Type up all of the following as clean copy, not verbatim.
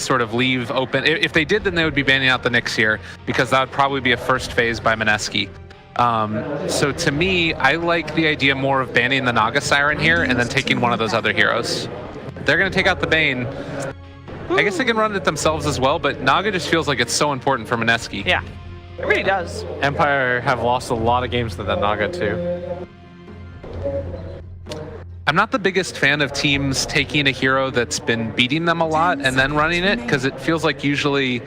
sort of leave open. If they did, then they would be banning out the Nyx here, because that would probably be a first phase by Mineski. So to me, I like the idea more of banning the Naga Siren here and then taking one of those other heroes. They're going to take out the Bane. I guess they can run it themselves as well, but Naga just feels like it's so important for Mineski. Yeah, it really does. Empire have lost a lot of games to that Naga too. I'm not the biggest fan of teams taking a hero that's been beating them a lot and then running it, because it feels like usually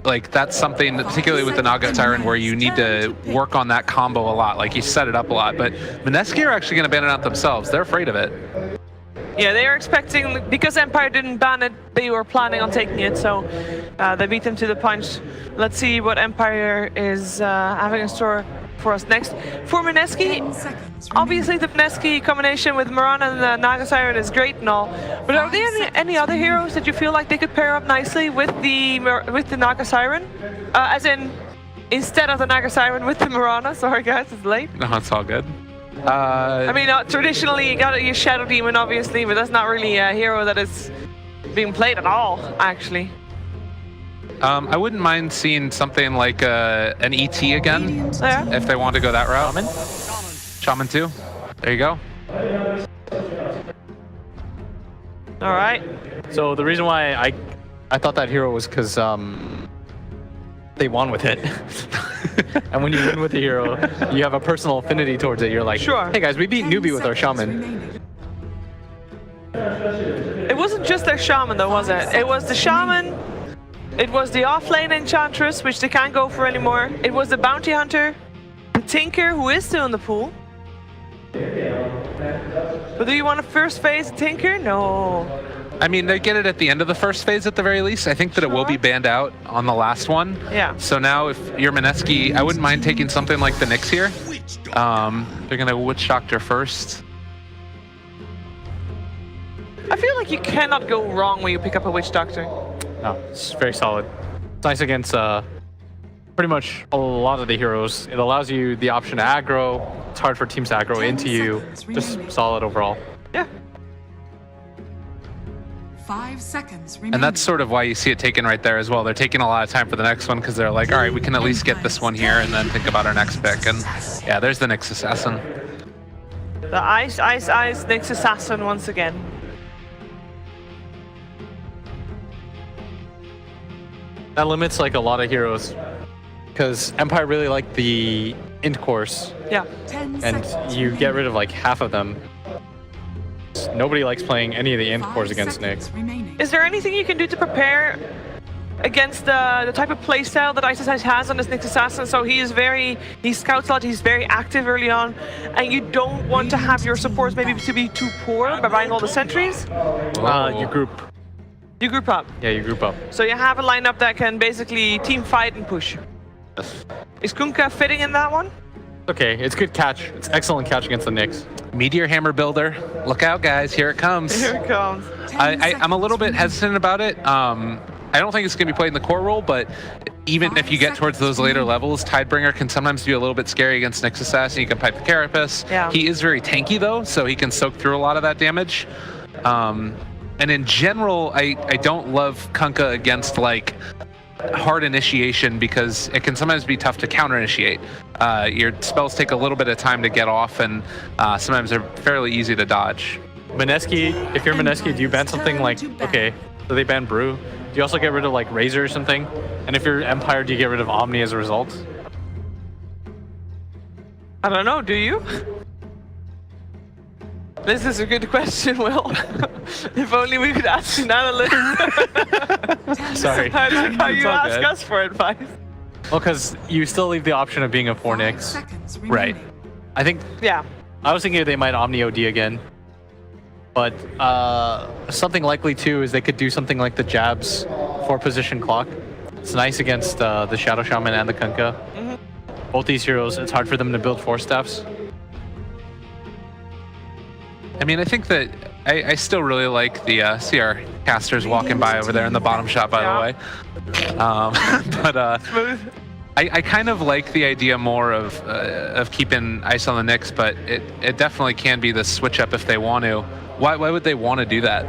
like that's something, particularly with the Naga Siren, where you need to work on that combo a lot, like you set it up a lot. But Mineski are actually going to ban it out themselves. They're afraid of it. Yeah, they are expecting, because Empire didn't ban it, they were planning on taking it, so they beat them to the punch. Let's see what Empire is having in store for us next. For Mineski, obviously the Mineski combination with Mirana and the Naga Siren is great and all, but are there any other heroes that you feel like they could pair up nicely with the Naga Siren? As in, instead of the Naga Siren with the Mirana? Sorry guys, it's late. No, it's all good. I mean, traditionally you got your Shadow Demon, obviously, but that's not really a hero that is being played at all, actually. I wouldn't mind seeing something like an ET again, if they want to go that route. Shaman 2. There you go. All right. So the reason why I thought that hero was because they won with it. And when you win with a hero, you have a personal affinity towards it. You're like, sure. Hey guys, we beat Newbie with our Shaman. It wasn't just their Shaman though, was it? It was the Shaman, it was the offlane Enchantress, which they can't go for anymore. It was the Bounty Hunter, the Tinker, who is still in the pool. But do you want to first phase Tinker? No. I mean, they get it at the end of the first phase at the very least. I think that it will be banned out on the last one. Yeah. So now if you're Mineski, I wouldn't mind taking something like the Nyx here. They're going to Witch Doctor first. I feel like you cannot go wrong when you pick up a Witch Doctor. No, it's very solid. It's nice against pretty much a lot of the heroes. It allows you the option to aggro. It's hard for teams to aggro into you. Just solid overall. Yeah. 5 seconds remaining. And that's sort of why you see it taken right there as well. They're taking a lot of time for the next one because they're like, all right, we can at least get this one here and then think about our next pick. And yeah, there's the Nyx Assassin. The Ice Nyx Assassin once again. That limits like a lot of heroes because Empire really like the int course. Yeah. And you get rid of like half of them. Nobody likes playing any of the int cores against Nyx. Is there anything you can do to prepare against the type of playstyle that Ice has on this Nyx Assassin? So he scouts a lot, he's very active early on, and you don't want to have your supports maybe to be too poor by buying all the sentries? You group. You group up? Yeah, you group up. So you have a lineup that can basically team fight and push. Yes. Is Kunkka fitting in that one? Okay, it's good catch. It's excellent catch against the Nyx. Meteor Hammer Builder. Look out, guys. Here it comes. Here it comes. I'm a little bit hesitant about it. I don't think it's going to be played in the core role, but even if you get towards those later levels, Tidebringer can sometimes be a little bit scary against Nyx Assassin. You can pipe the Carapace. Yeah. He is very tanky, though, so he can soak through a lot of that damage. And in general, I don't love Kunkka against, like, hard initiation because it can sometimes be tough to counter initiate. Your spells take a little bit of time to get off, and sometimes they're fairly easy to dodge. Mineski, if you're Mineski, do you ban something like, okay, so they ban Brew. Do you also get rid of like Razor or something? And if you're Empire, do you get rid of Omni as a result? I don't know, do you? This is a good question, Will. If only we could ask an analyst. Sorry. I like how you ask good. us for advice. Well, because you still leave the option of being a 4 Nyx. Right. I think, Yeah. I was thinking they might Omni OD again. But something likely too is they could do something like the Jabs 4-position clock. It's nice against the Shadow Shaman and the Kunkka. Both these heroes, it's hard for them to build 4 staffs. I mean, I think that I still really like the CR casters walking by over there in the bottom shot, by the way. Smooth. I kind of like the idea more of keeping ice on the Nyx, but it definitely can be the switch up if they want to. Why would they want to do that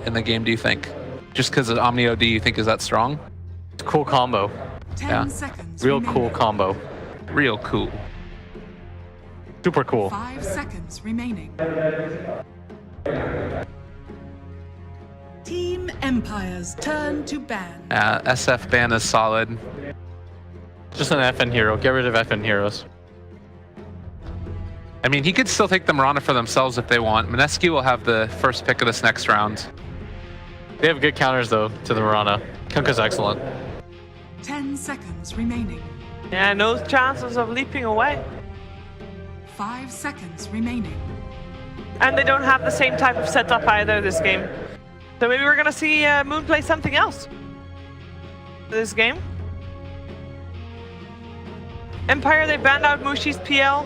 in the game, do you think? just because of Omni OD you think is that strong? It's a cool combo. 10 Yeah. seconds Real remaining. cool combo. Real cool. Super cool. 5 seconds remaining. Team Empire's turn to ban. SF ban is solid. Just an FN hero. Get rid of FN heroes. I mean, he could still take the Mirana for themselves if they want. Mineski will have the first pick of this next round. They have good counters though to the Mirana. Kunkka's excellent. 10 seconds remaining. Yeah, no chances of leaping away. 5 seconds remaining. And they don't have the same type of setup either this game. So maybe we're gonna see Moon play something else this game. Empire, they banned out Mushi's PL.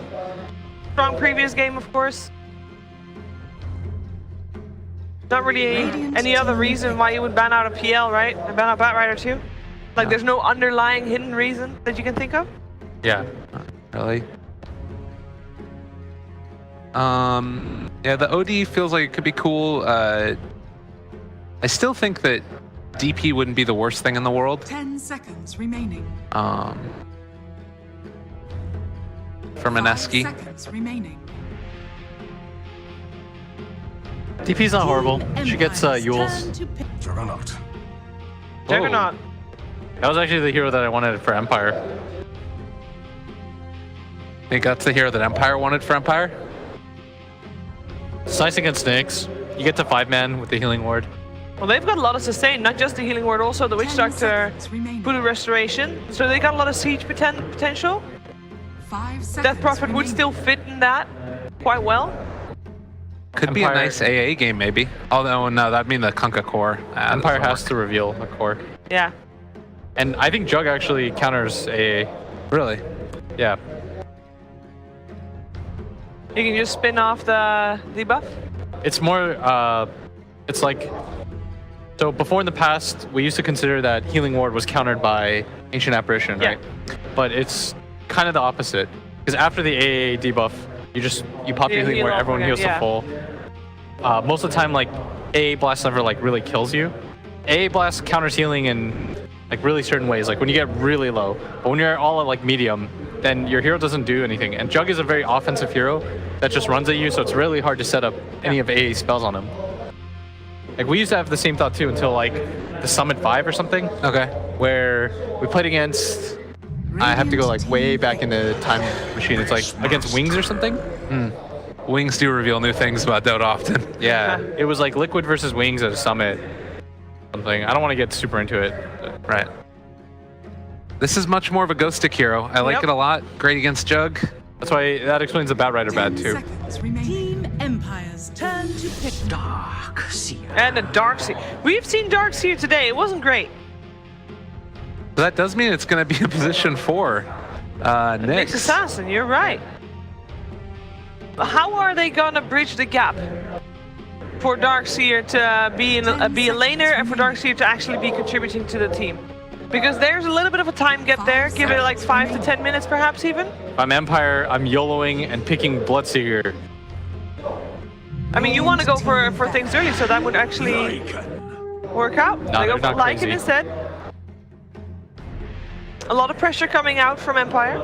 Strong previous game, of course. Not really any other reason why you would ban out a PL, right? And ban out Batrider too. Like, there's no underlying hidden reason that you can think of. Yeah. Really? Yeah, the OD feels like it could be cool. I still think that DP wouldn't be the worst thing in the world. 10 seconds remaining. For 5 Mineski. seconds remaining. DP's not horrible. Team She gets Empire's Yules. turn to pick. Juggernaut. Juggernaut. That was actually the hero that I wanted for Empire. I think that's the hero that Empire wanted for Empire. It's nice against Nyx. You get to 5-man with the healing ward. Well, they've got a lot of sustain, not just the healing ward, also the Witch 10 Doctor, seconds remaining. Voodoo Restoration. So they got a lot of siege potential. 5 seconds Death Prophet would remaining. still fit in that quite well. Could be a Empire- nice AA game, maybe. Although, no, that'd mean the Kunkka core. Empire has to reveal a core. Yeah. And I think Jug actually counters AA. Really? Yeah. You can just spin off the debuff. It's more, it's like, so before in the past, we used to consider that healing ward was countered by Ancient Apparition, Yeah. right? But it's kind of the opposite. Because after the AA debuff, you pop your You healing heal ward, up everyone again, heals yeah. to full. Most of the time, like, AA Blast never, like, really kills you. AA Blast counters healing in, like, really certain ways, like when you get really low. But when you're all at, like, medium, then your hero doesn't do anything. And Jug is a very offensive hero that just runs at you, so it's really hard to set up any of AA's spells on him. Like, we used to have the same thought too until, like, the Summit 5 or something, Okay. where we played against, I have to go, like, way back in the time machine. It's, like, against Wings or something. Wings do reveal new things about Dota often. Yeah, it was, like, Liquid versus Wings at a Summit. Something. I don't want to get super into it. But Right. This is much more of a ghost stick hero. I like Yep. it a lot. Great against Jug. that's why, that explains the Batrider 10 bad too. seconds remaining. Team Empire's turn to pick. And a Darkseer. We've seen Darkseer today. It wasn't great. So that does mean it's going to be a position 4. Nyx Nyx. Assassin, you're right. But how are they gonna bridge the gap for Darkseer to be be a laner and for Darkseer to actually be contributing to the team? Because there's a little bit of a time gap there. Give it like 5 to 10 minutes, perhaps even. If I'm Empire, I'm YOLOing and picking Bloodseeker. I mean, you want to go for things early, so that would actually work out. No, They go they're for not Lycan crazy. instead. A lot of pressure coming out from Empire.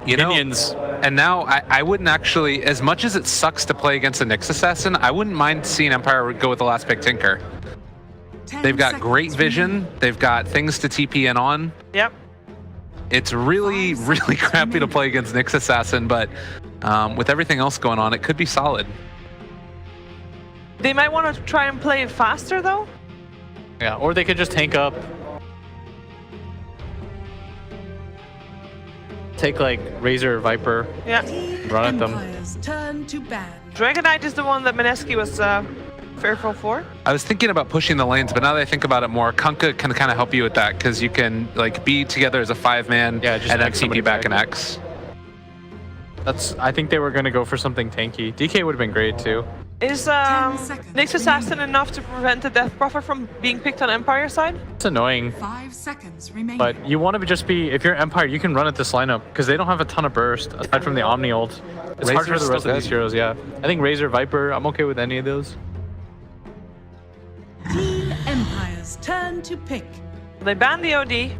You know, Minions. and now I wouldn't actually, as much as it sucks to play against a Nyx Assassin, I wouldn't mind seeing Empire go with the last pick Tinker. 10 They've got seconds great vision. remaining. They've got things to TP in on. Yep. It's really, 5 really seconds crappy to remaining. play against Nyx Assassin, but with everything else going on, it could be solid. They might want to try and play it faster, though. Yeah, or they could just tank up. Take, like, Razor, Viper. Yeah. Team Run at them. Empire's turn to ban. Dragonite is the one that Mineski was fearful for. I was thinking about pushing the lanes, but now that I think about it more, Kunkka can kind of help you with that because you can like be together as a 5-man Yeah, just and then X somebody TP back back. an X. I think they were going to go for something tanky. DK would have been great too. Is seconds Nyx Assassin enough to prevent the Death Prophet from being picked on Empire side? It's annoying. 5 seconds remaining. But you want to just be, if you're Empire, you can run at this lineup because they don't have a ton of burst aside from the Omni ult. It's hard for Razor's the rest still of these good. heroes, yeah. I think Razor, Viper, I'm okay with any of those. Team Empire Empire's turn to pick. They banned the OD.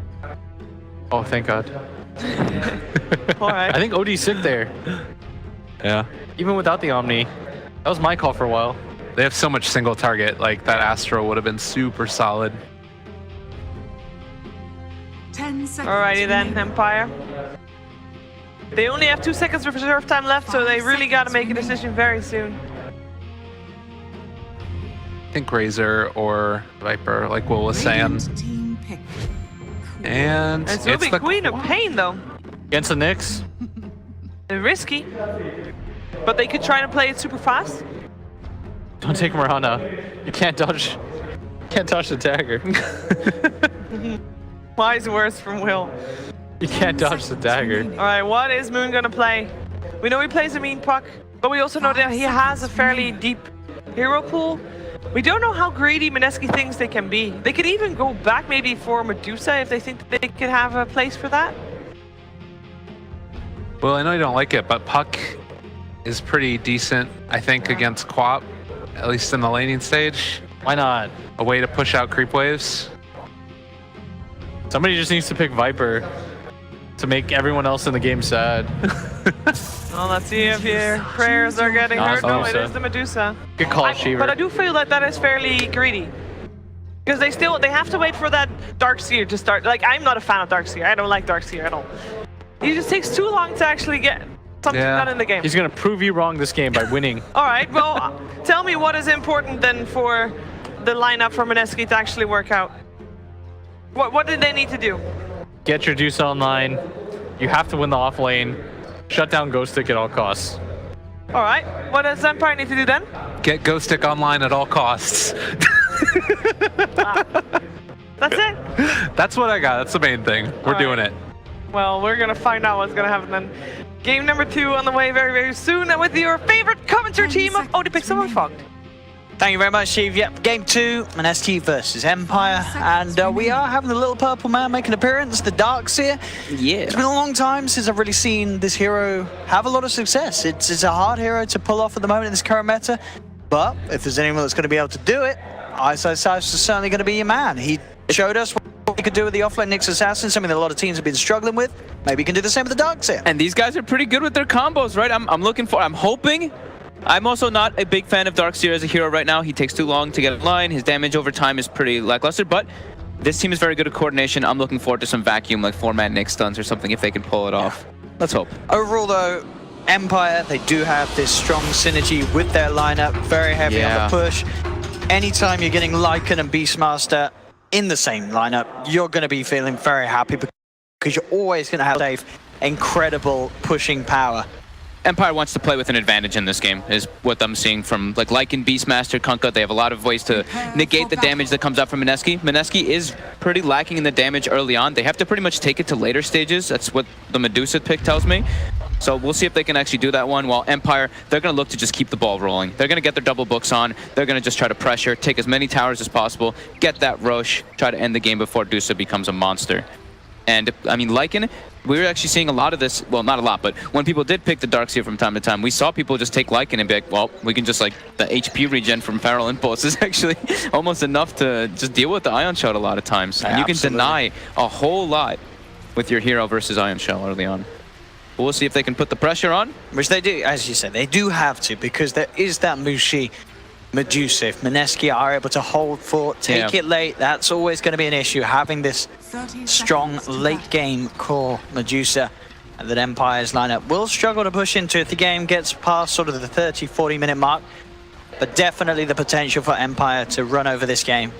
Oh, thank God. All right. I think OD's sick there. Yeah. Even without the Omni. That was my call for a while. They have so much single target. Like, that Astro would have been super solid. 10 seconds. Alrighty then, remaining. Empire. They only have 2 seconds of reserve time left, so they really got to make a decision very soon. I think Razor or Viper, like Will was saying. Radiant team pick. And It's will be the Queen of Pain though. Against the Knicks. They're risky, but they could try to play it super fast. Don't take Mirana. You can't dodge. Can't dodge the dagger. Wise words from Will. You can't dodge the dagger. All right, what is Moon gonna play? We know he plays a mean puck, but we also know that he has a fairly deep hero pool. We don't know how greedy Mineski thinks they can be. They could even go back maybe for Medusa if they think that they could have a place for that. Well, I know you don't like it, but Puck is pretty decent, I think, against Quap, at least in the laning stage. Why not? A way to push out creep waves. Somebody just needs to pick Viper to make everyone else in the game sad. Well, let's see if your prayers are getting No, heard. it's No, it Medusa. is the Medusa. Good call, But I Shiver. do feel that that is fairly greedy. Because they have to wait for that Darkseer to start. Like, I'm not a fan of Darkseer. I don't like Darkseer at all. It just takes too long to actually get something done in the game. He's gonna prove you wrong this game by winning. All right, well, tell me what is important then for the lineup for Mineski to actually work out. What did they need to do? Get your juice online. You have to win the off lane. Shut down Ghost Stick at all costs. All right, what does Empire need to do then? Get Ghost Stick online at all costs. That's it? That's what I got. That's the main thing. We're All doing right. it. Well, we're gonna find out what's gonna happen then. Game number 2 on the way very, very soon, and with your favorite commentator team of Odipixel and Fogged. Thank you very much, Steve. Yep, game 2, Mineski versus Empire, and we are having the little purple man make an appearance, the Darkseer. Yeah. It's been a long time since I've really seen this hero have a lot of success. It's a hard hero to pull off at the moment in this current meta, but if there's anyone that's going to be able to do it, Ice is certainly going to be your man. He showed us what he could do with the offlane Nyx Assassin, something that a lot of teams have been struggling with. Maybe he can do the same with the Darkseer. And these guys are pretty good with their combos, right? I'm hoping. I'm also not a big fan of Darkseer as a hero right now. He takes too long to get in line. His damage over time is pretty lackluster, but this team is very good at coordination. I'm looking forward to some vacuum, like 4-man Nyx stuns or something if they can pull it off. Let's hope. Overall, though, Empire, they do have this strong synergy with their lineup, very heavy on the push. Anytime you're getting Lycan and Beastmaster in the same lineup, you're going to be feeling very happy because you're always going to have safe, incredible pushing power. Empire wants to play with an advantage in this game, is what I'm seeing from like Lycan, Beastmaster, Kunkka. They have a lot of ways to negate the damage that comes out from Mineski. Mineski is pretty lacking in the damage early on. They have to pretty much take it to later stages. That's what the Medusa pick tells me. So we'll see if they can actually do that one. While Empire, they're going to look to just keep the ball rolling. They're going to get their double books on. They're going to just try to pressure, take as many towers as possible, get that Roche, try to end the game before Dusa becomes a monster. And, I mean, Lycan, we were actually seeing a lot of this, well, not a lot, but when people did pick the Darkseer from time to time, we saw people just take Lycan and be like, well, we can just, like, the HP regen from Feral Impulse is actually almost enough to just deal with the Ion Shot a lot of times. And you can deny a whole lot with your hero versus Ion Shell early on. But we'll see if they can put the pressure on. Which they do, as you said, they do have to, because there is that Mushi Medusa. If Mineski are able to hold fort, take it late, that's always going to be an issue, having this strong late game core Medusa that Empire's lineup will struggle to push into if the game gets past sort of the 30-40 minute mark, but definitely the potential for Empire to run over this game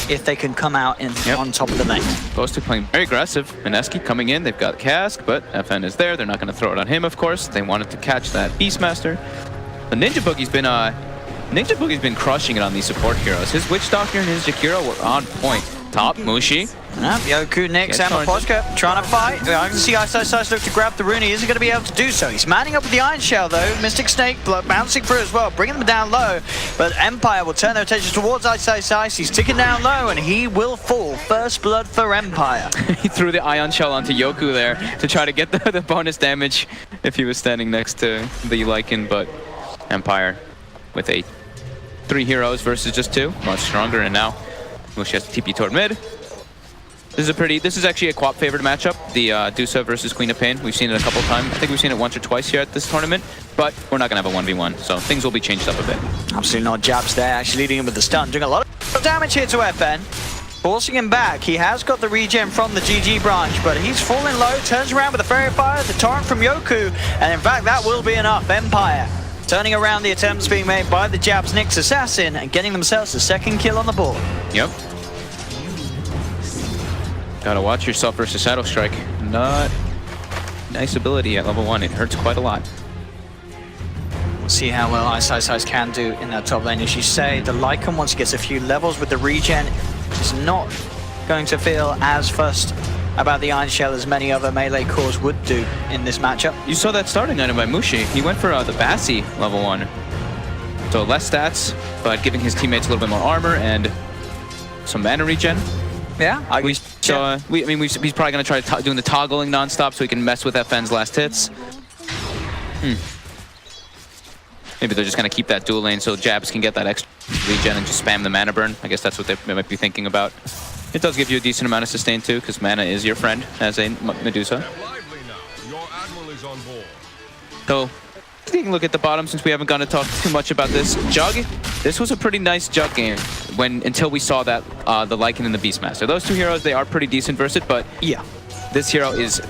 if they can come out on top of the lane. Ghost playing very aggressive. Mineski coming in, they've got Cask, but FN is there. They're not going to throw it on him, of course. They wanted to catch that Beastmaster. The Ninja Boogie's been crushing it on these support heroes. His Witch Doctor and his Jakiro were on point. Top, Mushi. Yoku, Nyx, and Mapochka trying to fight. I can see Ice look to grab the rune. He isn't going to be able to do so. He's manning up with the Iron Shell, though. Mystic Snake bouncing through as well, bringing them down low. But Empire will turn their attention towards Ice. He's ticking down low, and he will fall. First blood for Empire. He threw the Ion Shell onto Yoku there to try to get the bonus damage if he was standing next to the Lycan, but Empire with 3 heroes versus just 2, much stronger, and now Mushi has to TP toward mid. This is actually a QoP favored matchup, the Dusa versus Queen of Pain. We've seen it a couple times. I think we've seen it once or twice here at this tournament, but we're not gonna have a 1v1, so things will be changed up a bit. Absolutely not. Jabs there, actually leading him with the stun, doing a lot of damage here to FN. Forcing him back. He has got the regen from the GG branch, but he's falling low, turns around with a Fairy Fire, the torrent from Yoku, and in fact that will be enough. Empire turning around the attempts being made by the Jabs Nyx Assassin and getting themselves the second kill on the board. Yep. Gotta watch yourself versus Shadow Strike. Not nice ability at level 1. It hurts quite a lot. We'll see how well Ice can do in that top lane. As you say, the Lycan, once he gets a few levels with the regen, is not going to feel as fussed about the Iron Shell as many other melee cores would do in this matchup. You saw that starting item by Mushi. He went for the Bassi level 1. So less stats, but giving his teammates a little bit more armor and some mana regen. Yeah, He's probably going to try doing the toggling nonstop so he can mess with FN's last hits. Maybe they're just going to keep that dual lane so Jabs can get that extra regen and just spam the mana burn. I guess that's what they might be thinking about. It does give you a decent amount of sustain too, because mana is your friend as a Medusa. So, taking a look at the bottom, since we haven't gone to talk too much about this. Jug, this was a pretty nice Jug game until we saw that the Lycan and the Beastmaster. Those two heroes, they are pretty decent versus it, but yeah, this hero is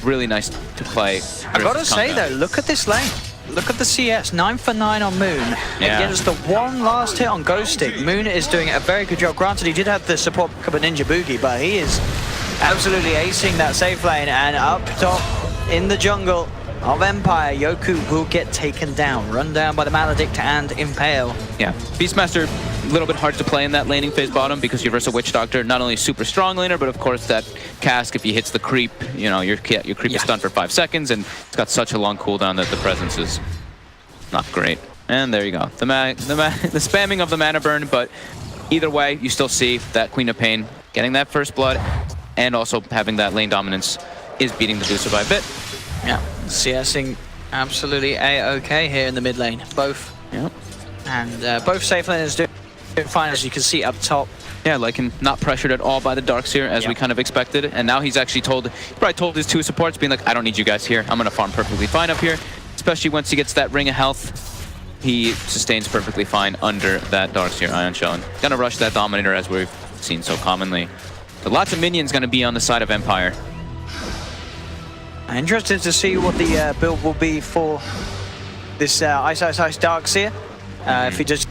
really nice to play. I gotta say though, look at this lane. Look at the CS, 9 for 9 on Moon. Yeah. It gets the one last hit on Ghost Stick. Moon is doing a very good job. Granted, he did have the support of a Ninja Boogie, but he is absolutely acing that safe lane. And up top in the jungle of Empire, Yoku will get taken down, run down by the Maledict and Impale. Yeah, Beastmaster, a little bit hard to play in that laning phase bottom because you're versus a Witch Doctor, not only super strong laner, but of course that cask, if he hits the creep, you know, your creep is stunned for 5 seconds, and it's got such a long cooldown that the presence is not great. And there you go, the spamming of the mana burn, but either way, you still see that Queen of Pain getting that first blood, and also having that lane dominance is beating the Medusa by a bit. Yeah, CSing absolutely A-okay here in the mid lane, both. Yep. And both safe laners doing fine, as you can see up top. Yeah, Lycan not pressured at all by the Darkseer, as we kind of expected. And now he's actually probably told his 2 supports, being like, I don't need you guys here. I'm going to farm perfectly fine up here. Especially once he gets that ring of health, he sustains perfectly fine under that Darkseer Ion Shell. And going to rush that Dominator, as we've seen so commonly. But lots of minions going to be on the side of Empire. Interested to see what the build will be for this Ice Darkseer. If he just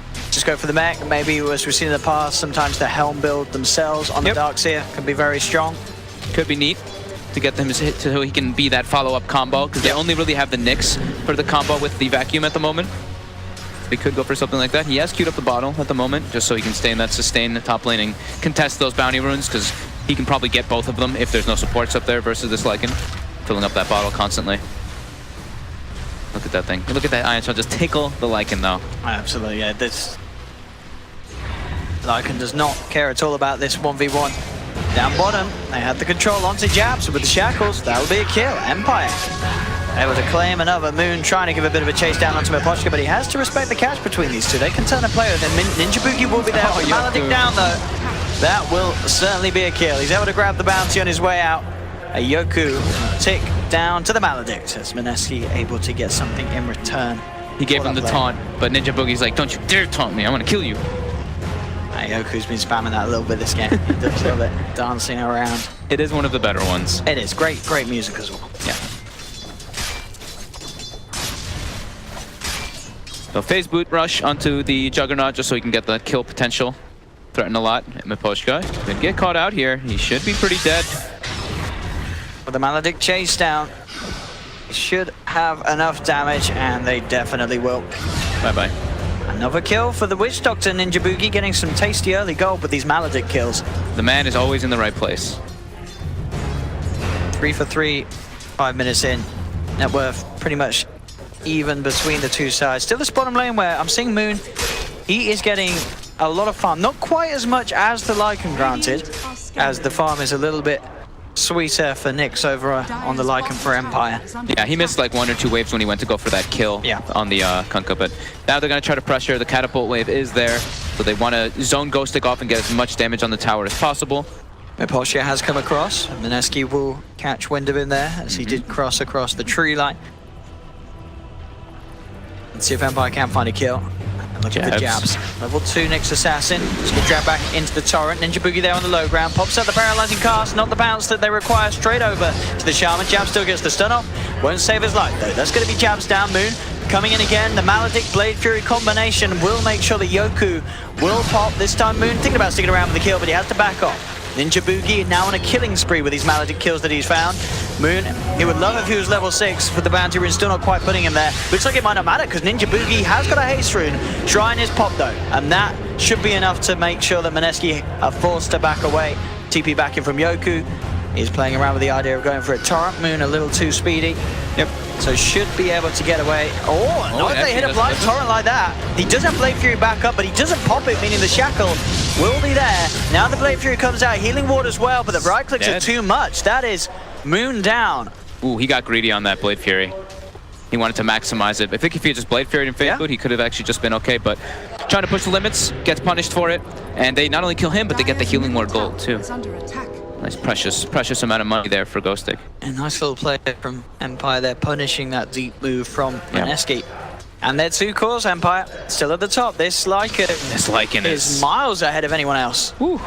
go for the mech, maybe as we've seen in the past, sometimes the Helm build themselves on the Darkseer can be very strong. Could be neat to get them hit so he can be that follow-up combo, because they only really have the Nyx for the combo with the vacuum at the moment. They could go for something like that. He has queued up the bottle at the moment, just so he can stay in that sustain top lane and contest those bounty runes, because he can probably get both of them if there's no supports up there versus this Lycan. Filling up that bottle constantly. Look at that thing. Look at that Ion Shell just tickle the Lycan though. Absolutely, yeah. This Lycan does not care at all about this 1v1. Down bottom, they had the control onto Jabs with the shackles. That'll be a kill. Empire able to claim another. Moon trying to give a bit of a chase down onto Miposhka, but he has to respect the catch between these two. They can turn a play with him. Ninja Boogie will be there. Maledict down though. That will certainly be a kill. He's able to grab the bounty on his way out. A Yoku tick down to the Maledict as Mineski able to get something in return. He gave him the taunt, but Ninja Boogie's like, don't you dare taunt me, I'm gonna kill you. Yoku's been spamming that a little bit this game. He does love it, dancing around. It is one of the better ones. It is, great music as well. Yeah. So phase boot rush onto the Juggernaut just so he can get the kill potential. Threaten a lot. Miposhka could get caught out here. He should be pretty dead. With the Maledict chase down, he should have enough damage, and they definitely will. Bye-bye. Another kill for the Witch Doctor. Ninja Boogie getting some tasty early gold with these Maledict kills. The man is always in the right place. 3 for 3, 5 minutes in. Net worth pretty much even between the two sides. Still this bottom lane where I'm seeing Moon. He is getting a lot of farm. Not quite as much as the Lycan, granted, as the farm is a little bit sweeter for Nyx over on the Lycan for Empire. Yeah, he missed like 1 or 2 waves when he went to go for that kill on the Kunkka, but now they're going to try to pressure. The catapult wave is there. So they want to zone Ghost Stick off and get as much damage on the tower as possible. Mineski has come across. Mineski will catch wind of him there as he did cross across the tree line. Let's see if Empire can find a kill. And look at the jabs. Level 2 Nyx Assassin. Just get dragged back into the torrent. Ninja Boogie there on the low ground. Pops out the paralyzing cast. Not the bounce that they require. Straight over to the Shaman. Jab still gets the stun off. Won't save his life though. That's going to be jabs down. Moon coming in again. The Maledict Blade Fury combination will make sure that Yoku will pop. This time Moon thinking about sticking around with the kill, but he has to back off. Ninja Boogie now on a killing spree with these Maledict kills that he's found. Moon, he would love if he was level 6, but the bounty rune still not quite putting him there. Looks like it might not matter because Ninja Boogie has got a haste rune. Shrine is popped though, and that should be enough to make sure that Mineski are forced to back away. TP back in from Yoku. He's playing around with the idea of going for a torrent. Moon a little too speedy. Yep. So should be able to get away. Oh, not if they hit a blind torrent like that. He does have Blade Fury back up, but he doesn't pop it, meaning the shackle will be there. Now the Blade Fury comes out, healing ward as well, but the right clicks are too much. That is Moon down. Ooh, he got greedy on that Blade Fury. He wanted to maximize it. I think if he had just Blade Fury in Fate Boot, he could have actually just been okay, but trying to push the limits, gets punished for it, and they not only kill him, but they get the healing ward gold too. Nice precious amount of money there for Ghost Stick. A nice little play from Empire there, punishing that deep move from Mineski. And their 2 cores, Empire, still at the top. This Lycan is miles ahead of anyone else. Whew.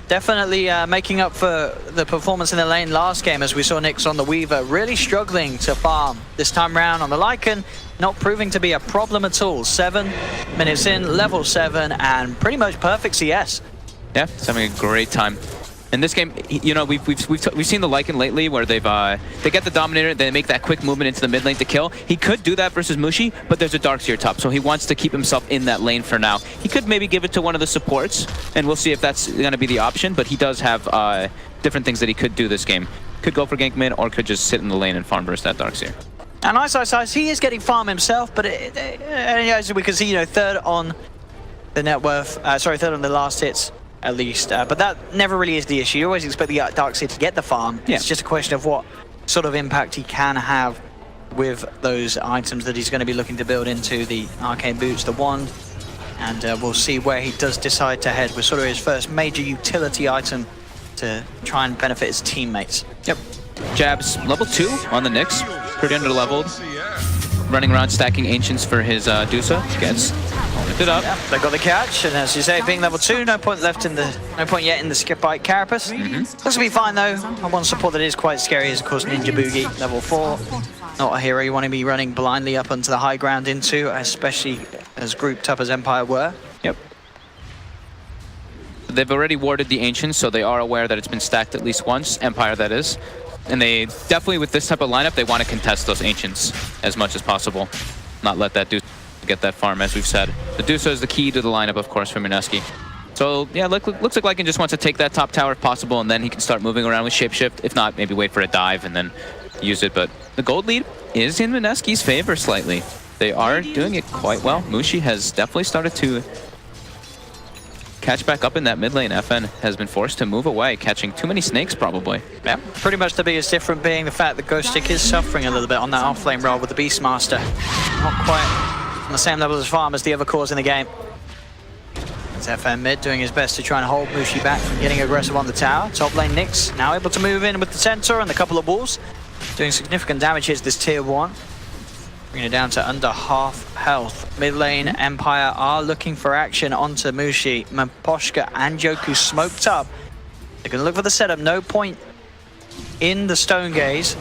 Definitely making up for the performance in the lane last game, as we saw Nyx on the Weaver really struggling to farm. This time round on the Lycan, not proving to be a problem at all. 7 minutes in, level 7, and pretty much perfect CS. Yeah, it's having a great time. In this game, you know, we've seen the Lycan lately where they get the Dominator, they make that quick movement into the mid lane to kill. He could do that versus Mushi, but there's a Darkseer top, so he wants to keep himself in that lane for now. He could maybe give it to one of the supports, and we'll see if that's going to be the option, but he does have different things that he could do this game. Could go for gank mid, or could just sit in the lane and farm burst that Darkseer. And Ice, he is getting farm himself, but as we can see, you know, third on the net worth, third on the last hits. At least, but that never really is the issue. You always expect the Darkseer to get the farm. It's just a question of what sort of impact he can have with those items that he's going to be looking to build into the Arcane Boots, the wand, and we'll see where he does decide to head with sort of his first major utility item to try and benefit his teammates. Yep. Jabs, level 2 on the Nyx, pretty under-leveled. Running around stacking Ancients for his Dusa. Gets lifted up. Yeah, they got the catch, and as you say, being level 2, no point yet in the skip bite Carapace. This will be fine though. One support that is quite scary is of course Ninja Boogie, level 4. Not a hero you want to be running blindly up onto the high ground into, especially as grouped up as Empire were. Yep. They've already warded the Ancients, so they are aware that it's been stacked at least once, Empire that is. And they definitely, with this type of lineup, they want to contest those Ancients as much as possible. Not let that Dusa get that farm, as we've said. The Dusa is the key to the lineup, of course, for Mineski. So, yeah, looks like Lycan just wants to take that top tower if possible, and then he can start moving around with Shapeshift. If not, maybe wait for a dive and then use it. But the gold lead is in Mineski's favor slightly. They are doing it quite well. Mushi has definitely started to catch back up in that mid lane. FN has been forced to move away, catching too many snakes probably. Yeah, pretty much the biggest difference being the fact that Ghost Stick is suffering a little bit on that off-lane role with the Beastmaster. Not quite on the same level as Farm as the other cores in the game. It's FN mid doing his best to try and hold Mushi back from getting aggressive on the tower. Top lane Nyx now able to move in with the Centaur and a couple of walls. Doing significant damage here to this tier 1. Bringing it down to under half health. Mid lane Empire are looking for action onto Mushi. Mineski and Yoku smoked up. They're going to look for the setup. No point in the Stone Gaze.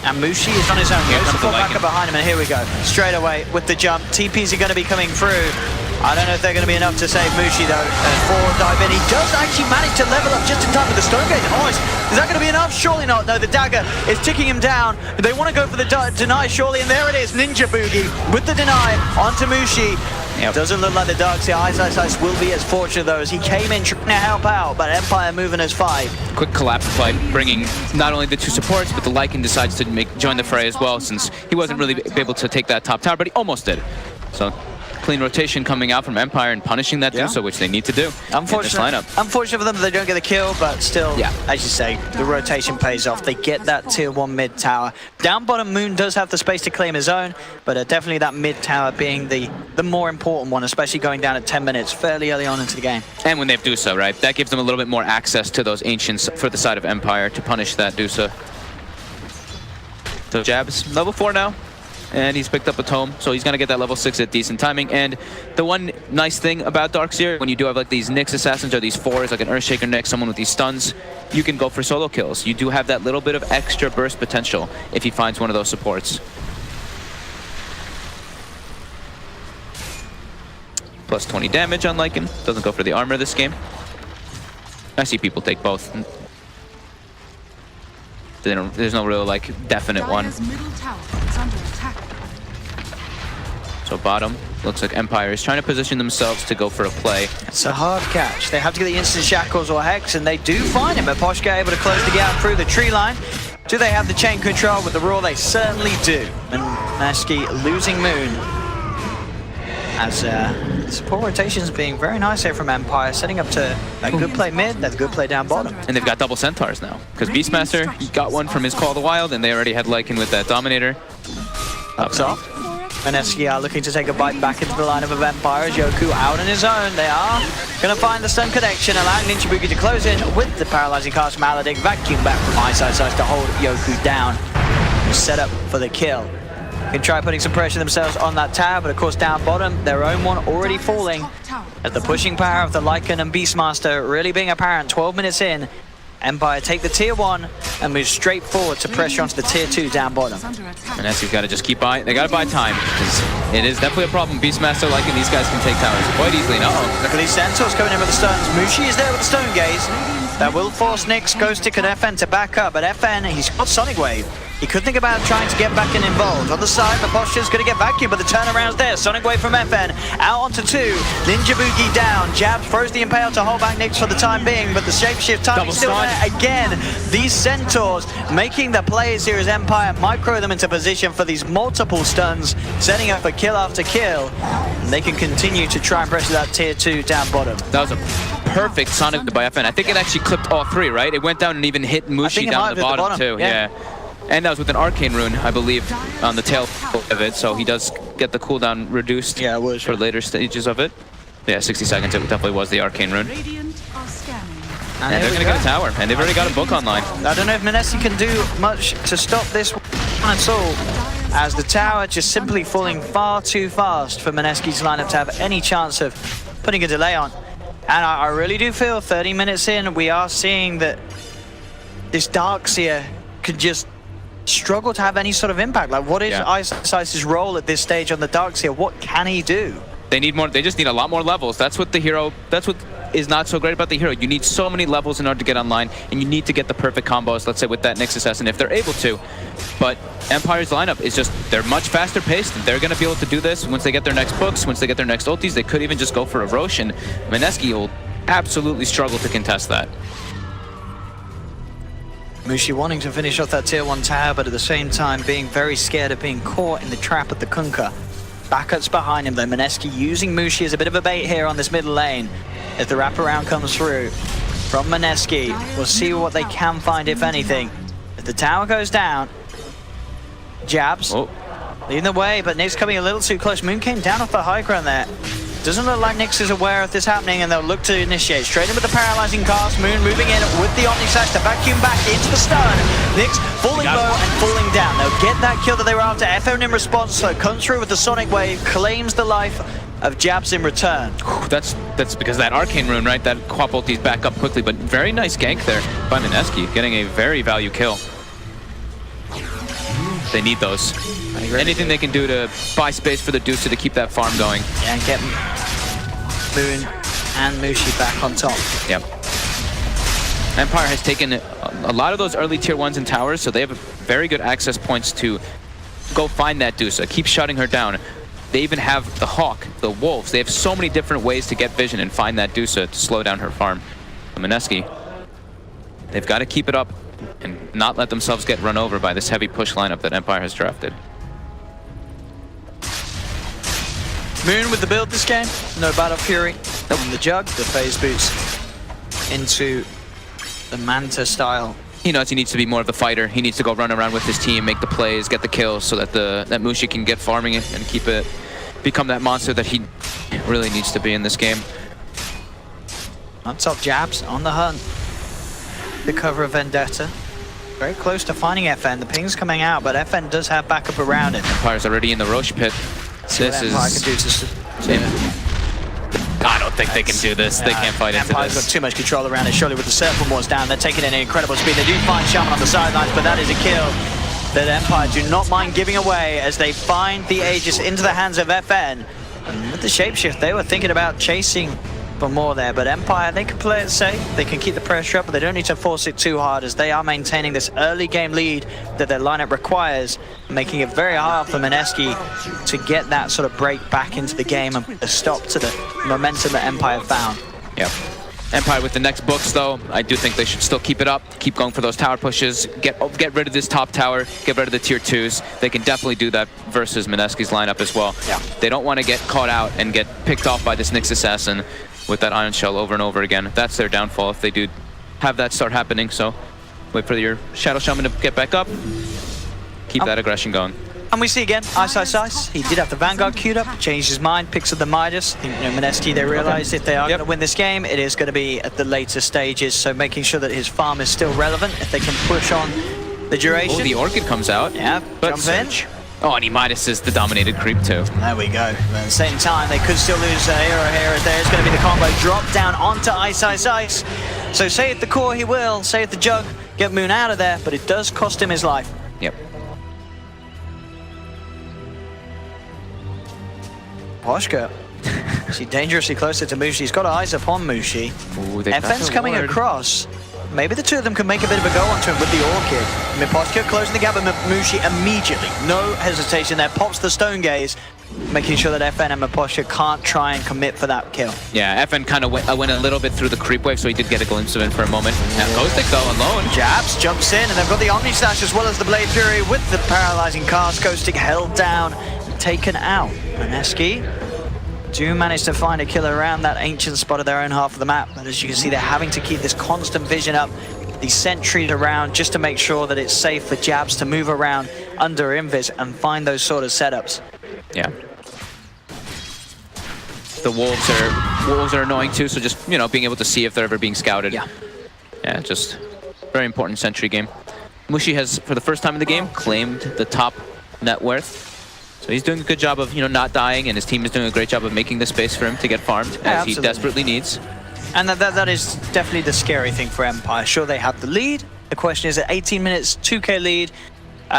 And Mushi is on his own. Goes to pull back up behind him, and here we go. Straight away with the jump. TPs are going to be coming through. I don't know if they're going to be enough to save Mushi though. Forward dive in. He does actually manage to level up just in time with the Stone Gaze. Oh, is that going to be enough? Surely not. No, the dagger is ticking him down. They want to go for the deny, surely, and there it is. Ninja Boogie with the deny onto Mushi. Yep. Doesn't look like the Darkseer. Ice will be as fortunate though, as he came in trying to help out, but Empire moving as 5. Quick collapse fight, bringing not only the 2 supports, but the Lycan decides to join the fray as well, since he wasn't really able to take that top tower, but he almost did. So clean rotation coming out from Empire and punishing that Dusa, which they need to do in this lineup. Unfortunate for them, they don't get the kill, but still, Yeah. as you say, the rotation pays off. They get that tier 1 mid tower. Down bottom, Moon does have the space to claim his own, but definitely that mid tower being the more important one, especially going down at 10 minutes fairly early on into the game. And when they have Dusa, right? That gives them a little bit more access to those Ancients for the side of Empire to punish that Dusa. So Jab's level 4 now, and he's picked up a tome, so he's gonna get that level 6 at decent timing. And the one nice thing about Darkseer, when you do have like these Nyx assassins or these 4s, like an Earthshaker Nyx, someone with these stuns, you can go for solo kills. You do have that little bit of extra burst potential if he finds one of those supports. Plus 20 damage on Lycan. Doesn't go for the armor this game. I see people take both. There's no real like definite one. Dire's middle tower is under attack. So bottom, looks like Empire is trying to position themselves to go for a play. It's a hard catch. They have to get the instant shackles or hex, and they do find him. But Poshka able to close the gap through the tree line. Do they have the chain control with the Roar? They certainly do. And Mineski losing Moon. As support rotations being very nice here from Empire, setting up to a good play mid, that's a good play down bottom. And they've got double Centaurs now. Because Beastmaster, he got one from his Call of the Wild, and they already had Lycan with that Dominator. Up top. Mineski are looking to take a bite back into the lineup of Empire. Yoku out on his own. They are going to find the stun connection, allowing Ninjabuki to close in with the paralyzing cast Maledict. Vacuum back from Eyesight Size to hold Yoku down. Set up for the kill. Can try putting some pressure themselves on that tower, but of course down bottom, their own one already falling. As the pushing power of the Lycan and Beastmaster really being apparent 12 minutes in, Empire take the tier 1 and move straight forward to pressure onto the tier 2 down bottom. Mineski's got to just keep buying. They got to buy time, because it is definitely a problem. Beastmaster, Lycan, these guys can take towers quite easily. Uh-oh. Look at these Centaurs coming in with the stuns. Mushi is there with the Stone Gaze. That will force Nyx, Ghost Tick, and FN to back up, but FN, he's got Sonic Wave. He could think about trying to get back and involved. On the side, the posture's going to get vacuumed, but the turnaround's there. Sonic Wave from FN, out onto 2. Ninja Boogie down. Jabs throws the Impale to hold back Nyx for the time being, but the Shapeshift timing still there. Again, these Centaurs making the players here as Empire micro them into position for these multiple stuns, setting up for kill after kill. And they can continue to try and pressure that tier 2 down bottom. That was a perfect Sonic by FN. I think it actually clipped all 3, right? It went down and even hit Mushi down at the bottom too. Yeah. And that was with an Arcane Rune, I believe, on the tail of it, so he does get the cooldown reduced for later stages of it. Yeah, 60 seconds, it definitely was the Arcane Rune. Radiant are scanning. And they're going to get a tower, and they've already got a book online. I don't know if Mineski can do much to stop this one at all, as the tower just simply falling far too fast for Mineski's lineup to have any chance of putting a delay on. And I really do feel 30 minutes in, we are seeing that this Darkseer could just struggle to have any sort of impact. Like, what is Eyesigh's role at this stage on the Darkseer? What can he do? They need more. They just need a lot more levels. That's what the hero. That's what is not so great about the hero. You need so many levels in order to get online, and you need to get the perfect combos. Let's say with that Nyx Assassin, if they're able to. But Empire's lineup is just—they're much faster paced. They're going to be able to do this once they get their next books, once they get their next ultis. They could even just go for a Roche, and Mineski will absolutely struggle to contest that. Mushi wanting to finish off that tier 1 tower, but at the same time being very scared of being caught in the trap of the Kunkka. Backups behind him though. Mineski using Mushi as a bit of a bait here on this middle lane. As the wraparound comes through from Mineski, we'll see what they can find, if anything. If the tower goes down, Jabs leading the way, but Nyx coming a little too close. Moon came down off the high ground there. Doesn't look like Nyx is aware of this happening, and they'll look to initiate. Straight in with the paralyzing cast. Moon moving in with the Omni Slash to vacuum back into the stun. Nyx falling low and falling down. They'll get that kill that they were after. FN in response, so comes through with the Sonic Wave, claims the life of Jabs in return. That's because that Arcane Rune, right? That Quap ulti's back up quickly, but very nice gank there by Mineski, getting a very value kill. They need those. Anything they can do to buy space for the Dusa to keep that farm going. Yeah, and get Moon and Mushi back on top. Yep. Empire has taken a lot of those early tier 1s and towers, so they have very good access points to go find that Dusa, keep shutting her down. They even have the Hawk, the Wolves. They have so many different ways to get vision and find that Dusa to slow down her farm. Mineski, they've got to keep it up and not let themselves get run over by this heavy push lineup that Empire has drafted. Moon with the build this game. No Battle Fury. On the Jug, the phase boots into the Manta style. He knows he needs to be more of the fighter. He needs to go run around with his team, make the plays, get the kills, so that that Mushi can get farming it and become that monster that he really needs to be in this game. On top, Jabs on the hunt. The cover of Vendetta. Very close to finding FN. The ping's coming out, but FN does have backup around it. Empire's already in the Roche pit. This is... Empire can do I don't think they can do this. They can't fight into Empire's this. got too much control around it. Surely with the Serpent Wars down, they're taking it at incredible speed. They do find Shaman on the sidelines, but that is a kill that Empire do not mind giving away as they find the Aegis into the hands of FN. And with the shapeshift, they were thinking about chasing for more there, but Empire, they can play it safe. They can keep the pressure up, but they don't need to force it too hard as they are maintaining this early game lead that their lineup requires, making it very hard for Mineski to get that sort of break back into the game and put a stop to the momentum that Empire found. Yep. Empire with the next books, though, I do think they should still keep it up, keep going for those tower pushes, get rid of this top tower, get rid of the tier 2s. They can definitely do that versus Mineski's lineup as well. Yeah. They don't want to get caught out and get picked off by this Nyx Assassin with that Iron Shell over and over again. That's their downfall if they do have that start happening. So wait for your Shadow Shaman to get back up, keep that aggression going. And we see again, Ice. He did have the Vanguard queued up, changed his mind, picks up the Midas. I think, Mineski, they realized if they are going to win this game, it is going to be at the later stages. So making sure that his farm is still relevant, if they can push on the duration. Oh, the Orchid comes out. Yeah, but jump in. Oh, and he Midas the dominated creep too. There we go. But at the same time, they could still lose a hero here as there's going to be the combo drop down onto Ice. So save the core he will, save the Jug, get Moon out of there, but it does cost him his life. Yep. Poshka. She's dangerously closer to Mushi. He's got eyes upon Mushi. Ooh, FN's coming across. Maybe the two of them can make a bit of a go onto him with the Orchid. Miposhka closing the gap with Mushi immediately. No hesitation there. Pops the Stone Gaze, making sure that FN and Miposhka can't try and commit for that kill. Yeah, FN kind of went a little bit through the creep wave, so he did get a glimpse of it for a moment. Now Ghostic though alone. Jabs jumps in, and they've got the Omni Slash as well as the Blade Fury with the paralyzing cast. Ghostic held down, taken out. Mineski do manage to find a kill around that ancient spot of their own half of the map, but as you can see, they're having to keep this constant vision up, these sentries around, just to make sure that it's safe for Jabs to move around under Invis and find those sort of setups. Yeah. The wolves are annoying too, so just being able to see if they're ever being scouted. Yeah, just very important sentry game. Mushi has, for the first time in the game, claimed the top net worth. So he's doing a good job of, not dying, and his team is doing a great job of making the space for him to get farmed, as he desperately needs. And that is definitely the scary thing for Empire. Sure, they have the lead. The question is, at 18 minutes, 2k lead,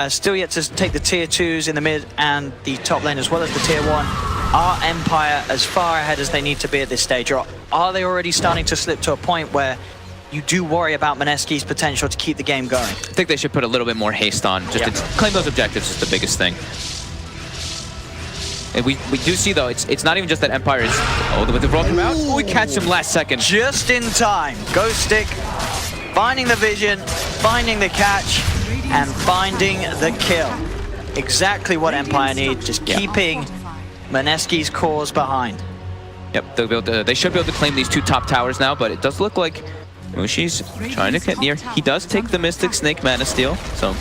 still yet to take the tier 2s in the mid and the top lane as well as the tier 1. Are Empire as far ahead as they need to be at this stage, or are they already starting to slip to a point where you do worry about Mineski's potential to keep the game going? I think they should put a little bit more haste on, just to claim those objectives is the biggest thing. And we do see, though, it's not even just that Empire is... Oh, with the broken route, we catch him last second. Just in time. Ghostic finding the vision, finding the catch, and finding the kill. Exactly what Empire need, just keeping Mineski's cause behind. Yep, they should be able to claim these two top towers now, but it does look like Mushi's trying to get near. He does take the Mystic Snake Mana Steel, so...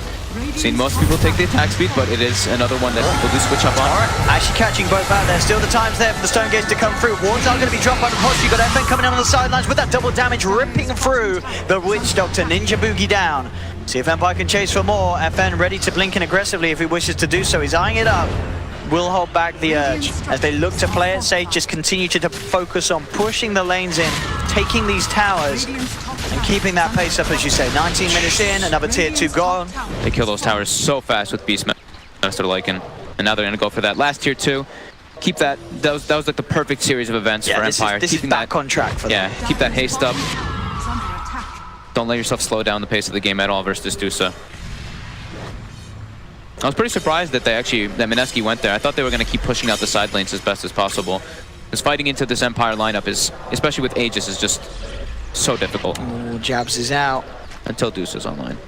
Seen most people take the attack speed, but it is another one that people do switch up on. Actually catching both out there. Still the time's there for the Stone Gaze to come through. Wards are going to be dropped by the Posh. You got FN coming in on the sidelines with that double damage, ripping through the Witch Doctor. Ninja Boogie down. See if Empire can chase for more. FN ready to blink in aggressively if he wishes to do so. He's eyeing it up. Will hold back the urge. As they look to play it safe, just continue to focus on pushing the lanes in, taking these towers, and keeping that pace up, as you say. 19 minutes in, another tier 2 gone. They kill those towers so fast with Beastmaster Lycan, and now they're going to go for that last tier 2. Keep that. That was like the perfect series of events for Empire. This is back on track for them. Yeah, keep that haste up. Don't let yourself slow down the pace of the game at all versus Dusa. I was pretty surprised that that Mineski went there. I thought they were going to keep pushing out the side lanes as best as possible. Because fighting into this Empire lineup is, especially with Aegis, is just so difficult. Ooh, Jabs is out. Until Deuce is online.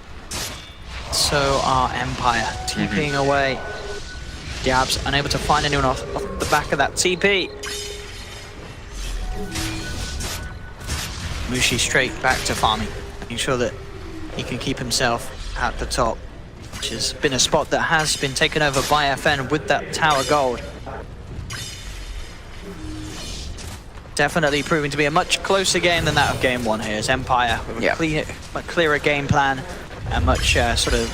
So are Empire, TPing away. Jabs unable to find anyone off the back of that TP. Mushi straight back to farming, making sure that he can keep himself at the top, which has been a spot that has been taken over by FN with that tower gold. Definitely proving to be a much closer game than that of game one here, as Empire with a much clearer game plan and much sort of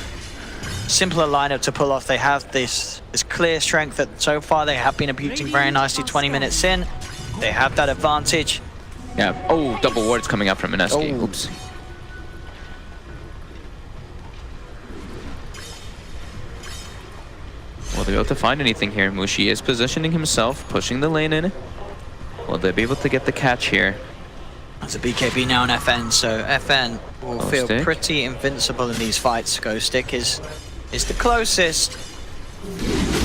simpler lineup to pull off. They have this clear strength that so far they have been abusing very nicely 20 minutes in. They have that advantage. Yeah. Oh, double wards coming up from Mineski. Oops. Will they be able to find anything here? Mushi is positioning himself, pushing the lane in. Will they be able to get the catch here? There's a BKB now on FN, so FN will feel pretty invincible in these fights. Ghost Stick is the closest.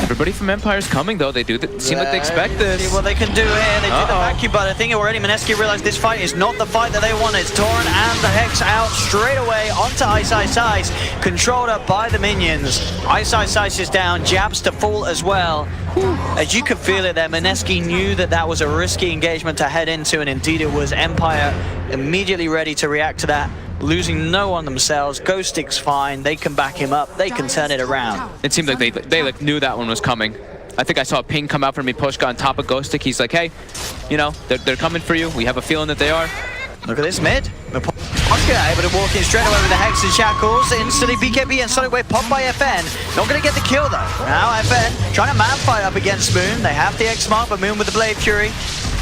Everybody from Empire's coming, though. They do seem like they expect this. See what they can do here. They do the vacuum, but I think already Mineski realized this fight is not the fight that they wanted. It's Torrent and the Hex out straight away onto Ice Ice Ice, controlled up by the minions. Ice Ice Ice is down, Jabs to fall as well. As you could feel it there, Mineski knew that that was a risky engagement to head into, and indeed it was. Empire immediately ready to react to that. Losing no one themselves. Ghost Stick's fine. They can back him up. They can turn it around. It seemed like they like knew that one was coming. I think I saw a ping come out from me. Pushka on top of Ghost Stick. He's like, hey, you know, they're coming for you. We have a feeling that they are. Look at this mid. Pushka able to walk in straight away with the Hex and Shackles. Instantly BKB and Sonic Wave popped by FN. Not going to get the kill though. Now FN trying to man fight up against Moon. They have the X mark, but Moon with the Blade Fury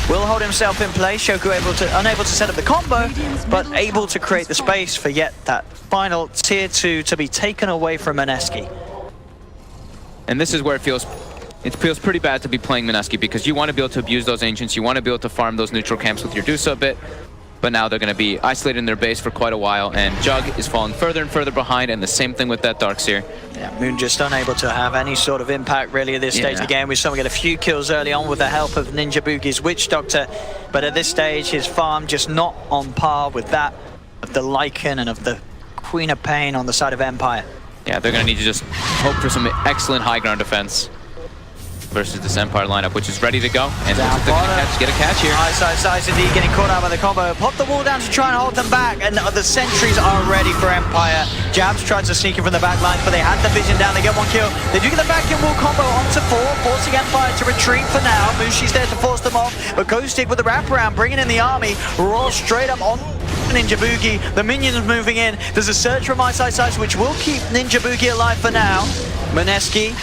will hold himself in place. Shoku unable to set up the combo, but able to create the space for yet that final tier 2 to be taken away from Mineski. And this is where it feels pretty bad to be playing Mineski, because you want to be able to abuse those ancients, you want to be able to farm those neutral camps with your Dusa a bit, but now they're going to be isolated in their base for quite a while, and Jug is falling further and further behind, and the same thing with that Darkseer. Yeah, Moon just unable to have any sort of impact really at this stage of the game. We saw him get a few kills early on with the help of Ninja Boogie's Witch Doctor, but at this stage his farm just not on par with that of the Lycan and of the Queen of Pain on the side of Empire. Yeah, they're going to need to just hope for some excellent high ground defense versus this Empire lineup, which is ready to go. And they're going to get a catch here. Ice indeed getting caught out by the combo. Pop the wall down to try and hold them back, and the sentries are ready for Empire. Jabs tries to sneak in from the back lines, but they had the vision down. They get one kill. They do get the vacuum wall combo onto 4, forcing Empire to retreat for now. Mushi's there to force them off, but Ghost Stick with the wraparound, bringing in the army. Roll straight up on Ninja Boogie. The minions moving in. There's a surge from Ice Ice Ice, which will keep Ninja Boogie alive for now. Mineski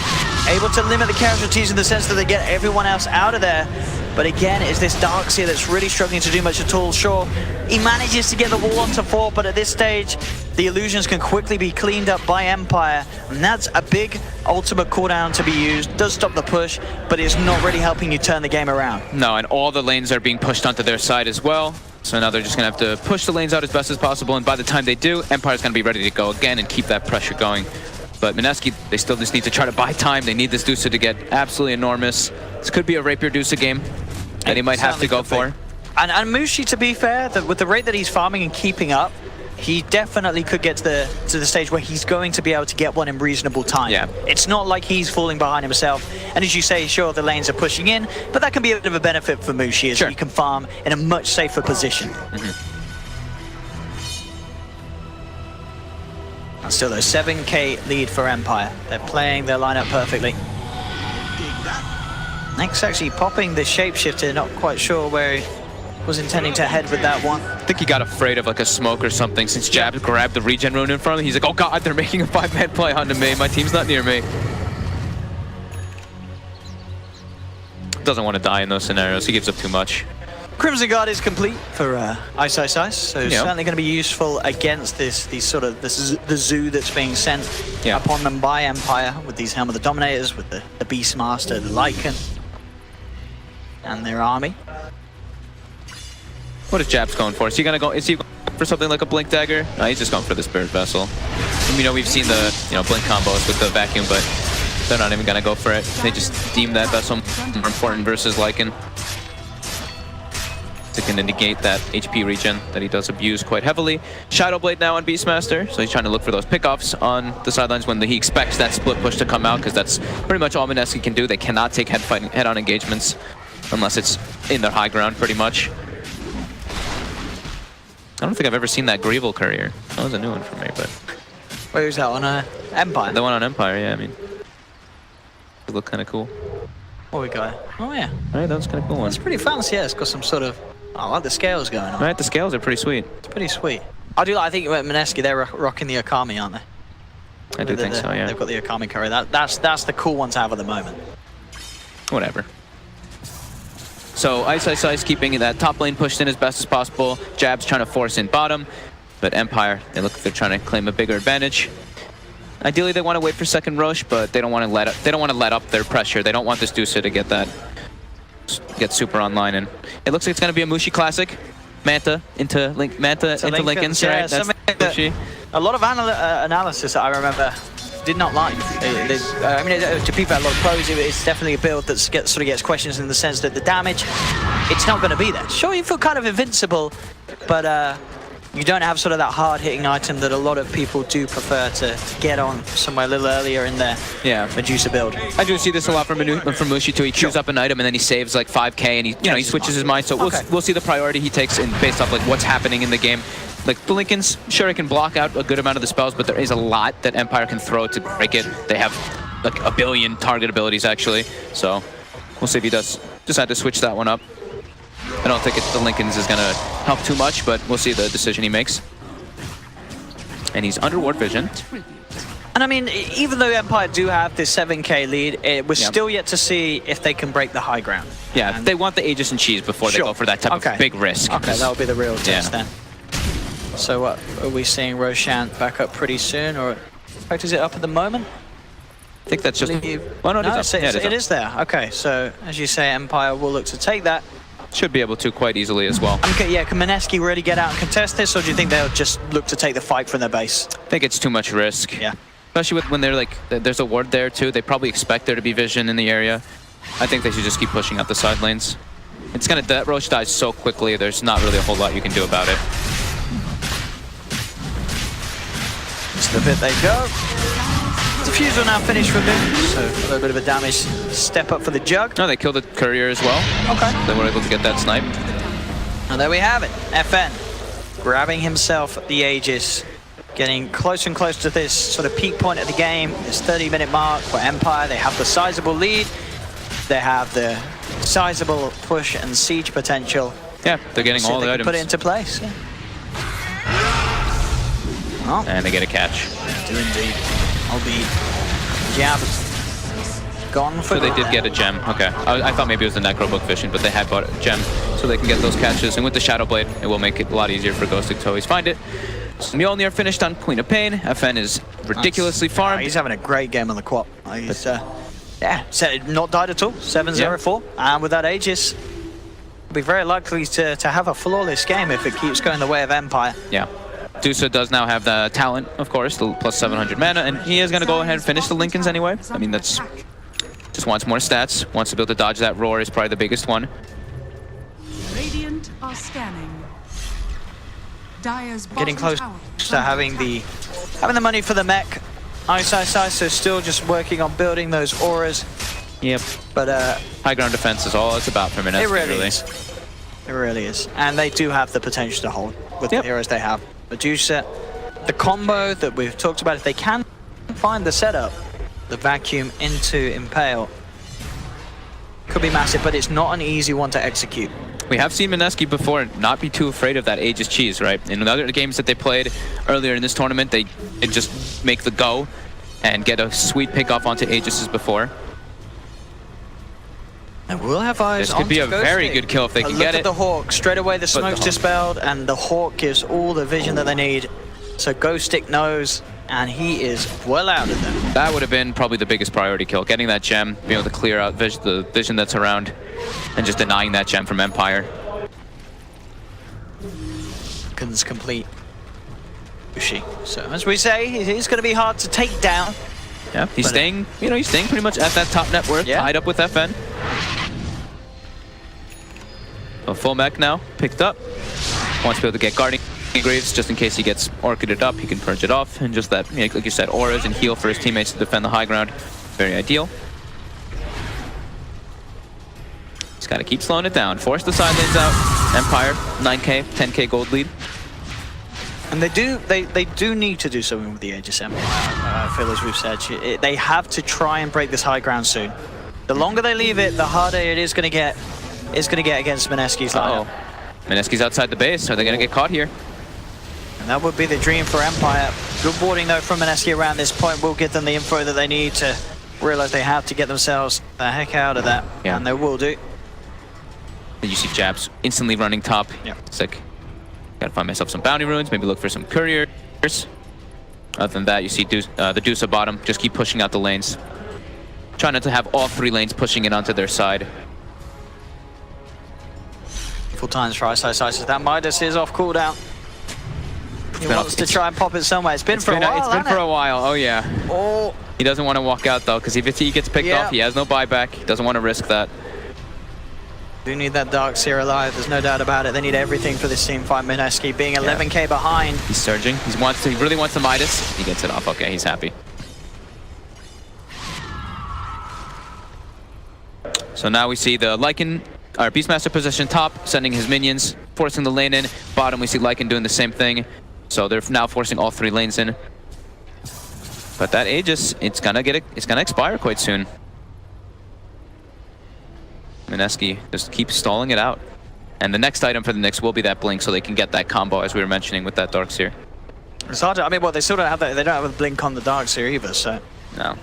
able to limit the casualties in the sense that they get everyone else out of there. But again, it's this Darkseer that's really struggling to do much at all. Sure, he manages to get the wall onto 4, but at this stage, the illusions can quickly be cleaned up by Empire. And that's a big ultimate cooldown to be used. Does stop the push, but it's not really helping you turn the game around. No, and all the lanes are being pushed onto their side as well. So now they're just going to have to push the lanes out as best as possible. And by the time they do, Empire's going to be ready to go again and keep that pressure going. But Mineski, they still just need to try to buy time. They need this Dusa to get absolutely enormous. This could be a Rapier Dusa game that he might have to go for. And Mushi, to be fair, with the rate that he's farming and keeping up, he definitely could get to the stage where he's going to be able to get one in reasonable time. Yeah. It's not like he's falling behind himself. And as you say, sure, the lanes are pushing in, but that can be a bit of a benefit for Mushi as he can farm in a much safer position. And still a 7k lead for Empire. They're playing their lineup perfectly. Next actually popping the shapeshifter, not quite sure where he was intending to head with that one. I think he got afraid of like a smoke or something since Jab grabbed the regen rune in front of him. He's like, oh god, they're making a 5-man play onto me. My team's not near me. Doesn't want to die in those scenarios. He gives up too much. Crimson Guard is complete for Ice Ice Ice, so certainly going to be useful against the zoo that's being sent upon them by Empire with these Helm of the Dominators, with the Beastmaster, the Lycan, and their army. What is Jabs going for? Is he going for something like a Blink Dagger? No, he's just going for the Spirit Vessel. And, you know, we've seen the Blink combos with the Vacuum, but they're not even going to go for it. They just deem that Vessel more important versus Lycan. To looking to negate that HP regen that he does abuse quite heavily. Shadow Blade now on Beastmaster, so he's trying to look for those pickoffs on the sidelines when he expects that split push to come out, because that's pretty much all Mineski can do. They cannot take head-on engagements unless it's in their high ground, pretty much. I don't think I've ever seen that Greevil courier. That was a new one for me, but... Where is that, on Empire? The one on Empire, yeah, I mean... It looked kind of cool. What we got? Oh, yeah. Alright, that was kind of cool one. It's pretty fancy, yeah. It's got some sort of... I like the scales going on. Right, the scales are pretty sweet. It's pretty sweet. I think Mineski, they're rocking the Okami, aren't they? I do think so, yeah. They've got the Okami courier. That's the cool one to have at the moment. Whatever. So Ice keeping that top lane pushed in as best as possible. Jabs trying to force in bottom, but Empire, they look like they're trying to claim a bigger advantage. Ideally, they want to wait for second Roche, but they don't want to let up their pressure. They don't want this Dusa to get super online, and it looks like it's going to be a Mushi classic. Manta into Linken's, yeah, right? That's Mushi. A lot of analysis that I remember did not like. I mean, to be fair, a lot of pros, it's definitely a build that sort of gets questions in the sense that the damage, it's not going to be there. Sure, you feel kind of invincible, but you don't have sort of that hard-hitting item that a lot of people do prefer to get on somewhere a little earlier in their Medusa build. I do see this a lot from Mushi too. He queues up an item and then he saves like 5k and he switches his mind. So we'll see the priority he takes in based off like what's happening in the game. Like the Linken's, sure, it can block out a good amount of the spells, but there is a lot that Empire can throw to break it. They have like a billion target abilities actually. So we'll see if he does decide to switch that one up. I don't think the Linken's is going to help too much, but we'll see the decision he makes. And he's under ward vision. And I mean, even though Empire do have this 7k lead, we're still yet to see if they can break the high ground. Yeah, they want the Aegis and Cheese before they go for that type of big risk. Okay, that'll be the real test then. So what, are we seeing Roshan back up pretty soon, or is it up at the moment? I think that's just... Well, no, it is there. Okay, so as you say, Empire will look to take that. Should be able to quite easily as well. Okay, yeah, can Mineski really get out and contest this, or do you think they'll just look to take the fight from their base? I think it's too much risk. Yeah. Especially when they're like, there's a ward there too. They probably expect there to be vision in the area. I think they should just keep pushing out the side lanes. That Roche dies so quickly, there's not really a whole lot you can do about it. Just a bit they go. Diffusal now finished from him, so a little bit of a damage step up for the Jug. No, they killed the courier as well. Okay. They were able to get that snipe. And there we have it. FN grabbing himself the Aegis, getting closer and closer to this sort of peak point of the game, this 30-minute mark for Empire. They have the sizable lead. They have the sizable push and siege potential. Yeah, they're getting all the items. Put it into place. Yeah. Oh. And they get a catch. They do indeed. Albeit, jab gone for. So they did get a gem. Okay, I thought maybe it was the Necrobook Vision, but they had bought a gem, so they can get those catches. And with the Shadow Blade, it will make it a lot easier for Ghostic to always find it. So Mjolnir finished on Queen of Pain. FN is ridiculously farmed. He's having a great game on the quad. He's not died at all. 7-0-4, and with that Aegis, will be very likely to have a flawless game if it keeps going the way of Empire. Yeah. Dusa does now have the talent, of course, the plus 700 mana, and he is going to go ahead and finish the Linken's anyway. I mean, that's just wants more stats, wants to be able to dodge that roar is probably the biggest one. Radiant are scanning. Dire's Getting close to having the money for the mech. Ice, so still just working on building those auras. Yep. But high ground defense is all it's about for Mineski, it really is. It really is. And they do have the potential to hold with the heroes they have. Medusa, the combo that we've talked about, if they can find the setup, the vacuum into Impale, could be massive, but it's not an easy one to execute. We have seen Mineski before not be too afraid of that Aegis cheese, right? In the other games that they played earlier in this tournament, they just make the go and get a sweet pick off onto Aegis's before. And we'll have eyes. This could be a very good kill if they can get it. Look at the Hawk. Straight away the smoke's dispelled, and the Hawk gives all the vision that they need. So Ghostic knows, and he is well out of them. That would have been probably the biggest priority kill. Getting that gem, being able to clear out the vision that's around, and just denying that gem from Empire. Linken's complete. So as we say, he's going to be hard to take down. Yeah, he's staying. He's staying pretty much at that top net worth, tied up with FN. A full mech now, picked up. Wants to be able to get Guardian Graves just in case he gets orchided up. He can purge it off, and just that, like you said, auras and heal for his teammates to defend the high ground. Very ideal. Just gotta keep slowing it down. Force the side lanes out. Empire, 9k, 10k gold lead. And they do need to do something with the Aegis Empire, Phil, as we've said. They have to try and break this high ground soon. The longer they leave it, the harder it is going to get. Against Mineski's lineup. Mineski's outside the base. Are they going to get caught here? And that would be the dream for Empire. Good warding though from Mineski around this point will give them the info that they need to realize they have to get themselves the heck out of that. Yeah. And they will do. And you see Jabs instantly running top. Yeah. It's like, gotta find myself some bounty runes, maybe look for some couriers. Other than that, you see the Dusa bottom, just keep pushing out the lanes. Trying not to have all 3 lanes pushing it onto their side. Full times for Isis. That Midas is off cooldown. He wants to try and pop it somewhere. It's been for a while. It's been for a while, oh yeah. Oh. He doesn't want to walk out though, because if he gets picked off, he has no buyback. He doesn't want to risk that. Do need that Dark Seer alive, there's no doubt about it. They need everything for this team fight. Mineski being 11k behind. He's surging. He really wants the Midas. He gets it off. Okay, he's happy. So now we see the Lycan, our Beastmaster position top, sending his minions, forcing the lane in. Bottom, we see Lycan doing the same thing. So they're now forcing all 3 lanes in. But that Aegis, it's gonna expire quite soon. Mineski just keeps stalling it out. And the next item for the Knicks will be that blink, so they can get that combo as we were mentioning with that Darkseer. It's hard to, I mean, well, they still don't have that. They don't have a blink on the Darkseer either, so. No.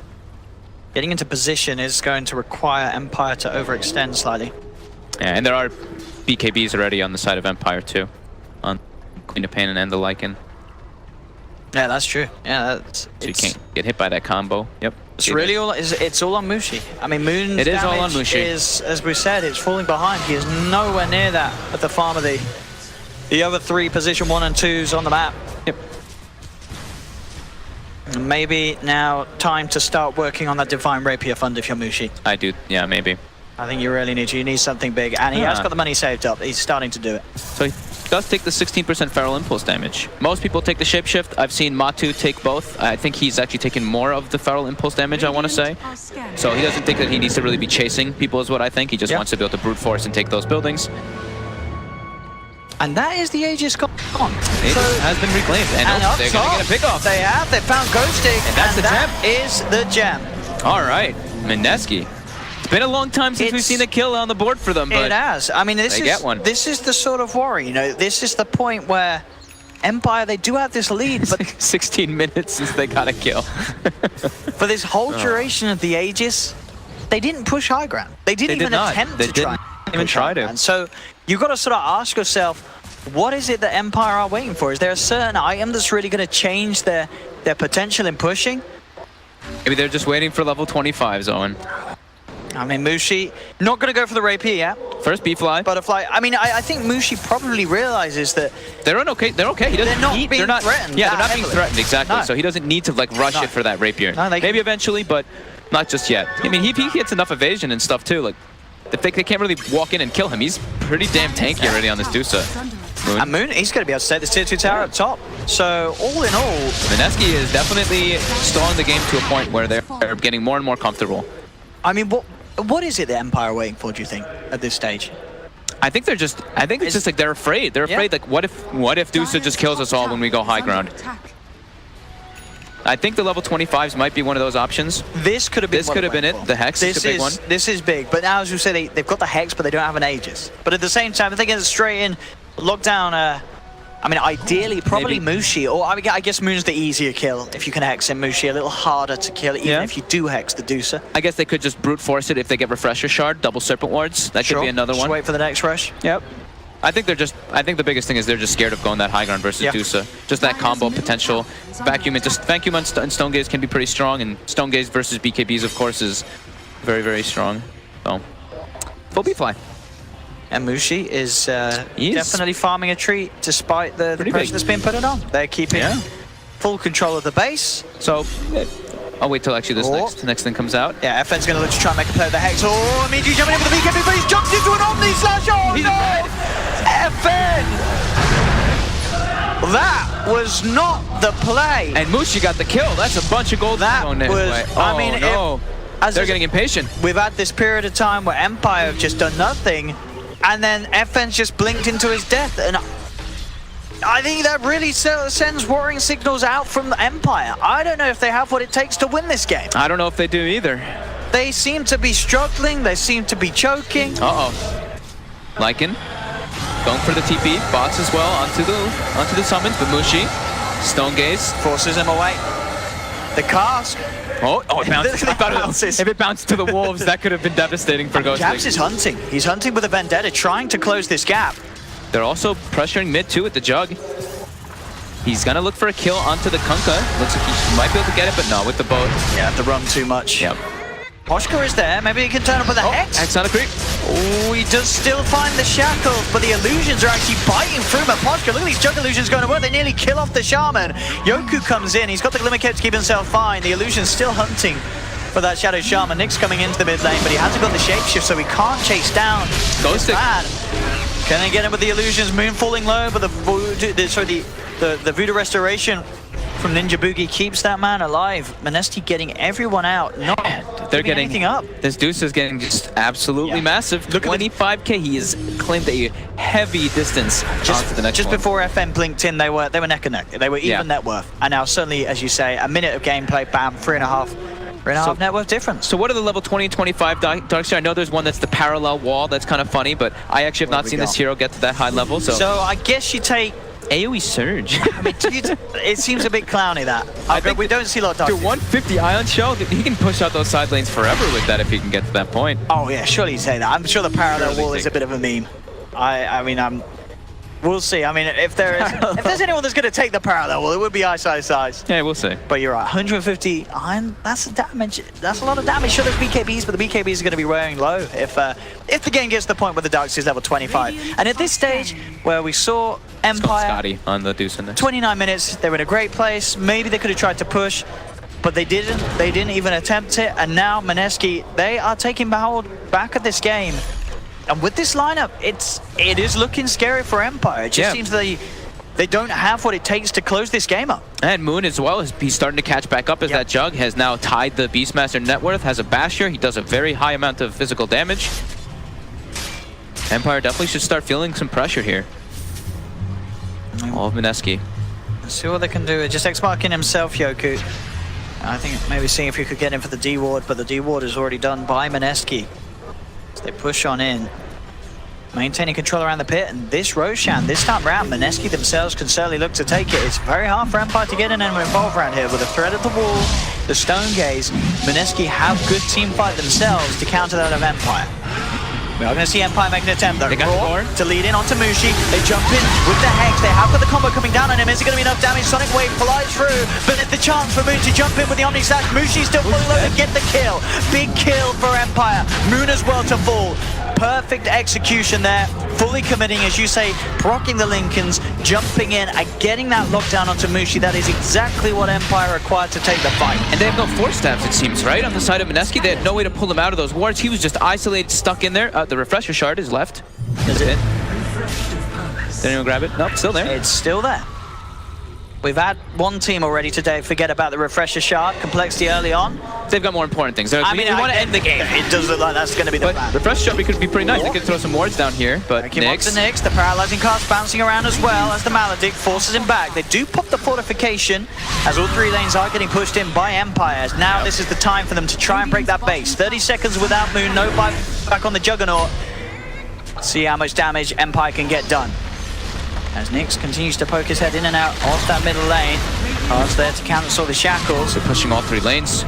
Getting into position is going to require Empire to overextend slightly. Yeah, and there are BKBs already on the side of Empire too, on Queen of Pain and the Lycan. Yeah, that's true. Yeah, that's. So you can't get hit by that combo. Yep. It's really all. It's all on Mushi. I mean, Moon's it is damage all on Mushi. Is, as we said, it's falling behind. He is nowhere near that at the farm of the other 3 position 1 and 2s on the map. Yep. Maybe now time to start working on that Divine Rapier fund if you're Mushi. I do. Yeah, maybe. I think you really need to. You need something big, and he has got the money saved up. He's starting to do it. So he does take the 16% Feral Impulse damage. Most people take the Shapeshift. I've seen Matu take both. I think he's actually taken more of the Feral Impulse damage, I want to say. So he doesn't think that he needs to really be chasing people is what I think. He just wants to be able to brute force and take those buildings. And that is the Aegis gone. Aegis has been reclaimed. And they're going to get a pick off. They have. They found Ghosting. And that's the gem. Is the gem. All right. Mineski. It's been a long time since we've seen a kill on the board for them, but it has. I mean, this is the sort of worry, you know. This is the point where Empire, they do have this lead, but 16 minutes since they got a kill. For this whole duration of the Aegis, they didn't push high ground. They didn't even attempt to try. Even try to. And so you've got to sort of ask yourself, what is it that Empire are waiting for? Is there a certain item that's really going to change their potential in pushing? Maybe they're just waiting for level 25, Owen. I mean, Mushi, not going to go for the rapier yet. First B-Fly. Butterfly. I mean, I think Mushi probably realizes that they're okay. They're okay. He doesn't they're not threatened. Yeah, they're not being threatened, exactly. No. So he doesn't need to like rush it for that rapier. No, maybe eventually, but not just yet. I mean, he gets enough evasion and stuff too. Like, they can't really walk in and kill him. He's pretty damn tanky already on this Dusa. Moon. And Moon, he's going to be able to take this tier 2 tower up top. So, all in all... Mineski is definitely stalling the game to a point where they're getting more and more comfortable. I mean, what is it the Empire are waiting for, do you think, at this stage? I think it's just like they're afraid. They're afraid, like, what if Dusa just kills us all when we go high ground? I think the level 25s might be one of those options. This could have been it. The Hex is a big one. This is big, but now, as you say, they've got the Hex, but they don't have an Aegis. But at the same time, if they get it straight in, lockdown, I mean, ideally, probably Mushi, or I guess Moon's the easier kill. If you can Hex in Mushi, a little harder to kill, even if you do Hex the Dusa. I guess they could just brute force it if they get Refresher Shard, double Serpent Wards. That could be another one. Just wait for the next rush. Yep. I think the biggest thing is they're just scared of going that high ground versus Dusa. Just that combo potential. Vacuum and Stone Gaze can be pretty strong, and Stone Gaze versus BKBs, of course, is very, very strong. So, full B-Fly. And Mushi is definitely farming a treat despite the pressure that's been put on. They're keeping full control of the base. So, I'll wait till actually this next thing comes out. Yeah, FN's going to look to try and make a play with the Hex. Oh, immediately jumping in with the BKB, but he's jumped into an Omni Slash. Oh, He's no! dead. FN! That was not the play. And Mushi got the kill. That's a bunch of gold. That going his was- way. I mean, no. as They're is- getting impatient. We've had this period of time where Empire have just done nothing, and then FN's just blinked into his death. And I think that really sends worrying signals out from the Empire. I don't know if they have what it takes to win this game. I don't know if they do either. They seem to be struggling. They seem to be choking. Uh-oh. Lycan going for the TP. Bots as well onto the summons. But Mushi, Stone Gaze. Forces him away. The cast. Oh, it bounced. I thought bounces. if it bounced to the wolves, that could have been devastating for Ghost. Jabs is hunting. He's hunting with a Vendetta, trying to close this gap. They're also pressuring mid too with the Jug. He's gonna look for a kill onto the Kunkka. Looks like he might be able to get it, but no, with the boat. Yeah, have to run too much. Yep. Poshka is there. Maybe he can turn up with a Hex. Hex on a creep. Oh, he does still find the shackles, but the illusions are actually biting through Poshka. Look at these Jug illusions going to work. They nearly kill off the Shaman. Yoku comes in. He's got the Glimmer Cape to keep himself fine. The illusion's still hunting for that Shadow Shaman. Nick's coming into the mid lane, but he hasn't got the shapeshift, so he can't chase down. Ghosting. Can they get him with the illusions? Moon falling low, but the Voodoo Restoration from Ninja Boogie keeps that man alive. Mineski getting everyone out, not They're giving getting anything up. This Deuce is getting just absolutely massive. Look at 25k. He has claimed a heavy distance onto the next Just one. before FN blinked in, they were neck and neck. They were even net worth. And now suddenly, as you say, a minute of gameplay, bam, 3.5 net worth difference. So what are the level 20 and 25 Darkseer? I know there's one that's the parallel wall. That's kind of funny, but I actually have not seen this hero get to that high level. So I guess you take AoE Surge. I mean, it seems a bit clowny that. I think we don't see a lot of To Darkseer. 150 Ion Shell, he can push out those side lanes forever with that if he can get to that point. Oh yeah, surely you say that. I'm sure the parallel Surely wall is a think. bit of a meme. We'll see. I mean, if there's anyone that's going to take the parallel wall, it would be Ice. Yeah, we'll see. But you're right, 150 iron, that's damage. That's a lot of damage. Sure, there's BKBs, but the BKBs are going to be wearing low if the game gets to the point where the Darkseer is level 25. And at this stage, where we saw Empire, Scotty on the Deuce in there. 29 minutes, they were in a great place. Maybe they could have tried to push, but they didn't. They didn't even attempt it. And now Mineski, they are taking hold back at this game. And with this lineup, it is looking scary for Empire. It just seems they don't have what it takes to close this game up. And Moon as well, he's starting to catch back up as that Jug has now tied the Beastmaster net worth, has a Basher, he does a very high amount of physical damage. Empire definitely should start feeling some pressure here. All of Mineski. Let's see what they can do. Just X-marking himself, Yoku. I think maybe seeing if you could get in for the D-Ward, but the D-Ward is already done by Mineski. So they push on in. Maintaining control around the pit, and this Roshan, this time round, Mineski themselves can certainly look to take it. It's very hard for Empire to get in and involved around here. With the threat of the wall, the Stone Gaze, Mineski have good team fight themselves to counter that of Empire. We are going to see Empire make an attempt though. They got Roar the to lead in onto Mushi. They jump in with the Hex. They have got the combo coming down on him. Is it going to be enough damage? Sonic Wave flies through, but it's the chance for Moon to jump in with the Omni Slash. Mushi still fully low to get the kill. Big kill for Empire. Moon as well to fall. Perfect execution there. Fully committing, as you say, proccing the Lincolns, jumping in and getting that lockdown onto Mushi. That is exactly what Empire required to take the fight. And they have no force stabs, it seems, right? On the side of Mineski, they had no way to pull him out of those wards. He was just isolated, stuck in there. The refresher shard is left. Is it? Did anyone grab it? Nope, still there. It's still there. We've had one team already today forget about the refresher shard, complexity early on. They've got more important things. I mean, want to end the game. It does look like that's going to be the But plan. refresh shot could be pretty nice. They could throw some wards down here, but Nyx, the paralyzing cast bouncing around as well as the Maledict forces him back. They do pop the fortification as all three lanes are getting pushed in by Empires. Now this is the time for them to try and break that base. 30 seconds without Moon, no bite back on the Juggernaut. See how much damage Empire can get done. As Nyx continues to poke his head in and out off that middle lane. Cards there to cancel the shackles. They're pushing all three lanes.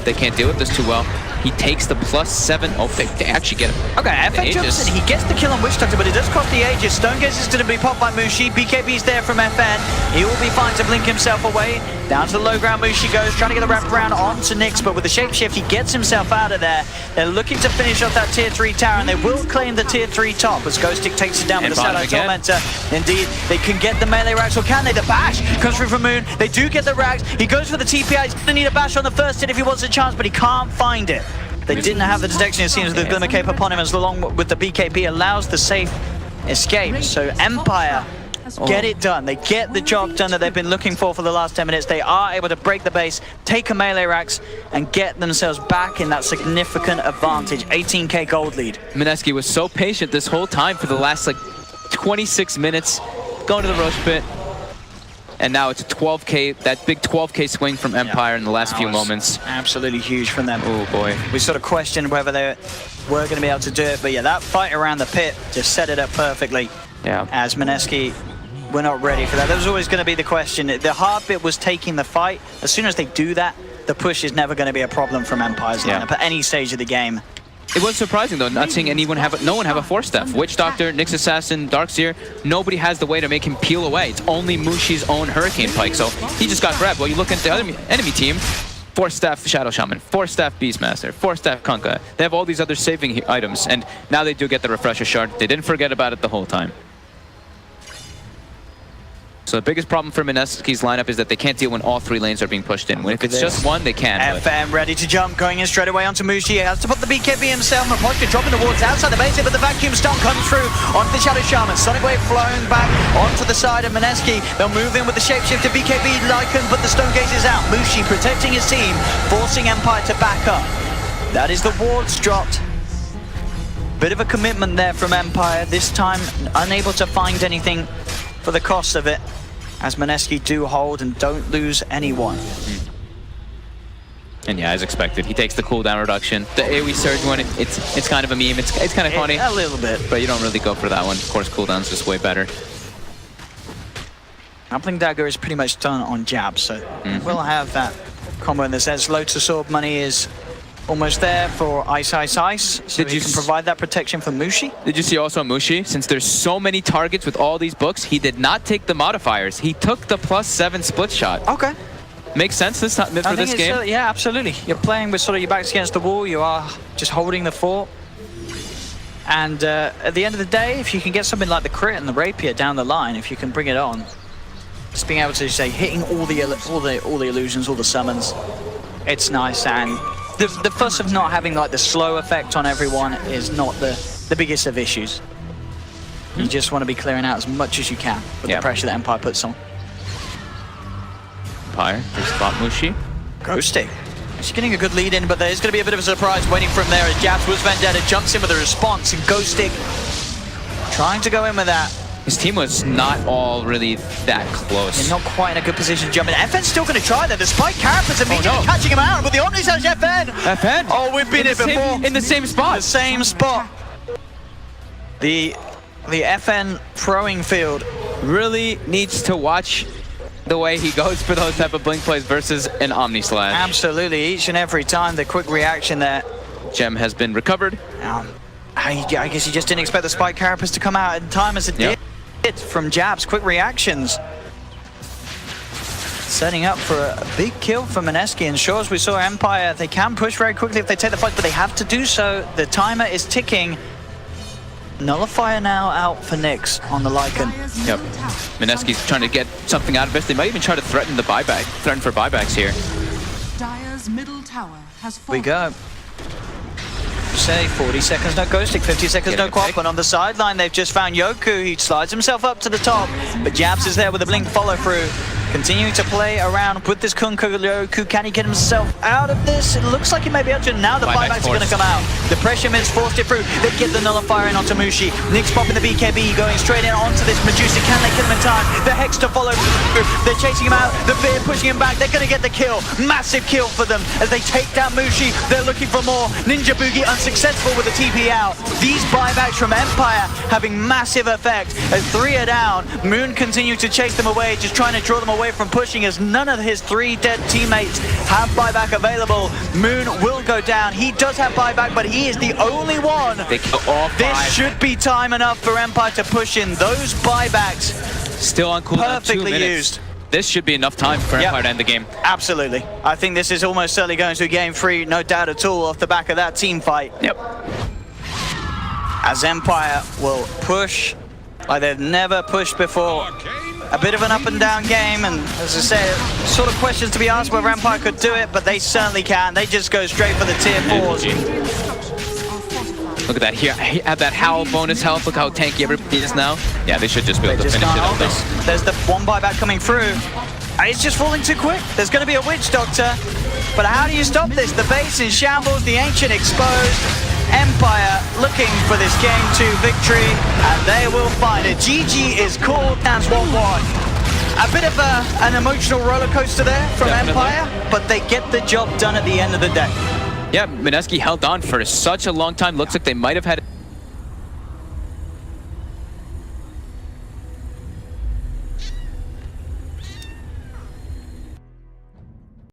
They can't deal with this too well. He takes the +7. Oh, they actually get it. Okay, FN jumps in. He gets the kill on Witch Doctor, but it does cost the Aegis. Stone Gaze is going to be popped by Mushi. BKB's there from FN. He will be fine to blink himself away. Down to the low ground, Mushi goes, trying to get the wrap around onto Nyx, but with the shapeshift, he gets himself out of there. They're looking to finish off that tier 3 tower, and they will claim the tier 3 top as Ghostic takes it down with the Satellite Tormentor. Indeed, they can get the melee racks, or can they? The bash comes through from Moon. They do get the racks. He goes for the TPI. He's going to need a bash on the first hit if he wants a chance, but he can't find it. They didn't have the detection, it seems, with the Glimmer Cape upon him, as long with the BKB allows the safe escape. So Empire get it done. They get the job done that they've been looking for the last 10 minutes. They are able to break the base, take a melee racks, and get themselves back in that significant advantage. 18k gold lead. Mineski was so patient this whole time for the last like 26 minutes, going to the Roche pit. And now it's a 12k, that big 12k swing from Empire in the last few moments. Absolutely huge from them. Oh boy. We sort of questioned whether they were going to be able to do it, but yeah, that fight around the pit just set it up perfectly. Yeah. As Mineski were not ready for that. That was always going to be the question. The hard bit was taking the fight. As soon as they do that, the push is never going to be a problem from Empire's lineup at any stage of the game. It was surprising though, not seeing anyone have no one have a Force Staff. Witch Doctor, Nyx Assassin, Darkseer, nobody has the way to make him peel away. It's only Mushi's own Hurricane Pike, so he just got grabbed. Well, you look at the other enemy team, Force Staff Shadow Shaman, Force Staff Beastmaster, Force Staff Kunkka. They have all these other saving items, and now they do get the Refresher Shard. They didn't forget about it the whole time. So the biggest problem for Mineski's lineup is that they can't deal when all 3 lanes are being pushed in. When if it's just one, they can. FM ready to jump, going in straight away onto Mushi. He has to put the BKB himself. Mapochka dropping the wards outside the base, but the vacuum stun comes through onto the Shadow Shaman. Sonic Wave flowing back onto the side of Mineski. They'll move in with the shapeshifter BKB Lycan, but the Stone Gaze is out. Mushi protecting his team, forcing Empire to back up. That is the wards dropped. Bit of a commitment there from Empire. This time unable to find anything for the cost of it, as Mineski do hold and don't lose anyone. And yeah, as expected, he takes the cooldown reduction. The AoE surge one, it's kind of a meme. It's kind of funny. A little bit. But you don't really go for that one. Of course, cooldown's just way better. Grappling Dagger is pretty much done on jab, so we'll have that combo in the sense. Lotus Orb money is almost there for Ice, so you can provide that protection for Mushi. Did you see also Mushi? Since there's so many targets with all these books, he did not take the modifiers. He took the +7 split shot. Okay. Makes sense this time for this game? Yeah, absolutely. You're playing with sort of your backs against the wall. You are just holding the fort. And at the end of the day, if you can get something like the crit and the rapier down the line, if you can bring it on, just being able to say hitting all the illusions, all the summons, it's nice. And the fuss of not having like the slow effect on everyone is not the biggest of issues. You just want to be clearing out as much as you can with the pressure that Empire puts on. Empire, they spot Mushi. Ghosting. She's getting a good lead in, but there's going to be a bit of a surprise waiting from there as Jabs was Vendetta jumps in with a response, and Ghosting trying to go in with that. His team was not all really that close. They're not quite in a good position to jump in. FN's still going to try that. The Spike Carapace immediately catching him out, but the Omni says FN! FN? Oh, we've been here before. In the same spot. The same spot. The FN throwing field really needs to watch the way he goes for those type of blink plays versus an Omni Slash. Absolutely, each and every time, the quick reaction there. Gem has been recovered. I guess he just didn't expect the Spike Carapace to come out in time as it did. From Jabs, quick reactions. Setting up for a big kill for Mineski, and sure, as we saw Empire, they can push very quickly if they take the fight, but they have to do so. The timer is ticking. Nullifier now out for Nyx on the Lycan. Yep. Mineski's trying to get something out of this. They might even try to threaten the buyback, threaten for buybacks here. Dire's middle tower has fallen. We go. Say 40 seconds no Ghostic, 50 seconds no Quap, and on the sideline they've just found Yoku. He slides himself up to the top, but Jabs is there with a blink follow through. Continuing to play around with this Kunkka Yoku. Can he get himself out of this? It looks like he may be able to. Now the buybacks are going to come out. The pressure mids forced it through. They get the nullifier in onto Mushi. Nyx popping the BKB, going straight in onto this Medusa. Can they kill him in time? The Hex to follow through. They're chasing him out. The Fear pushing him back. They're going to get the kill. Massive kill for them as they take down Mushi. They're looking for more. Ninja Boogie unsuccessful with the TP out. These buybacks from Empire having massive effect as 3 are down. Moon continue to chase them away, just trying to draw them away away from pushing as none of his 3 dead teammates have buyback available. Moon will go down. He does have buyback, but he is the only one. They kill all 5. This should be time enough for Empire to push in. Those buybacks Still on cooldown, 2 perfectly minutes. used. This should be enough time for Yep. Empire to end the game. Absolutely. I think this is almost certainly going to game 3, no doubt at all, off the back of that team fight. Yep. As Empire will push like they've never pushed before. A bit of an up and down game, and as I say, sort of questions to be asked whether Empire could do it, but they certainly can. They just go straight for the tier 4s. Look at that here. I have that Howl bonus health. Look how tanky everybody is now. Yeah, they should just be able to Just finish can't it hold up. this. There's the one buyback coming through. It's just falling too quick. There's going to be a Witch Doctor, but how do you stop this? The base in shambles, the Ancient exposed. Empire looking for this game 2 victory, and they will find it. GG is called, stands 1-1. A bit of an emotional roller coaster there from Definitely. Empire, but they get the job done at the end of the day. Yeah, Mineski held on for such a long time. Looks like they might have had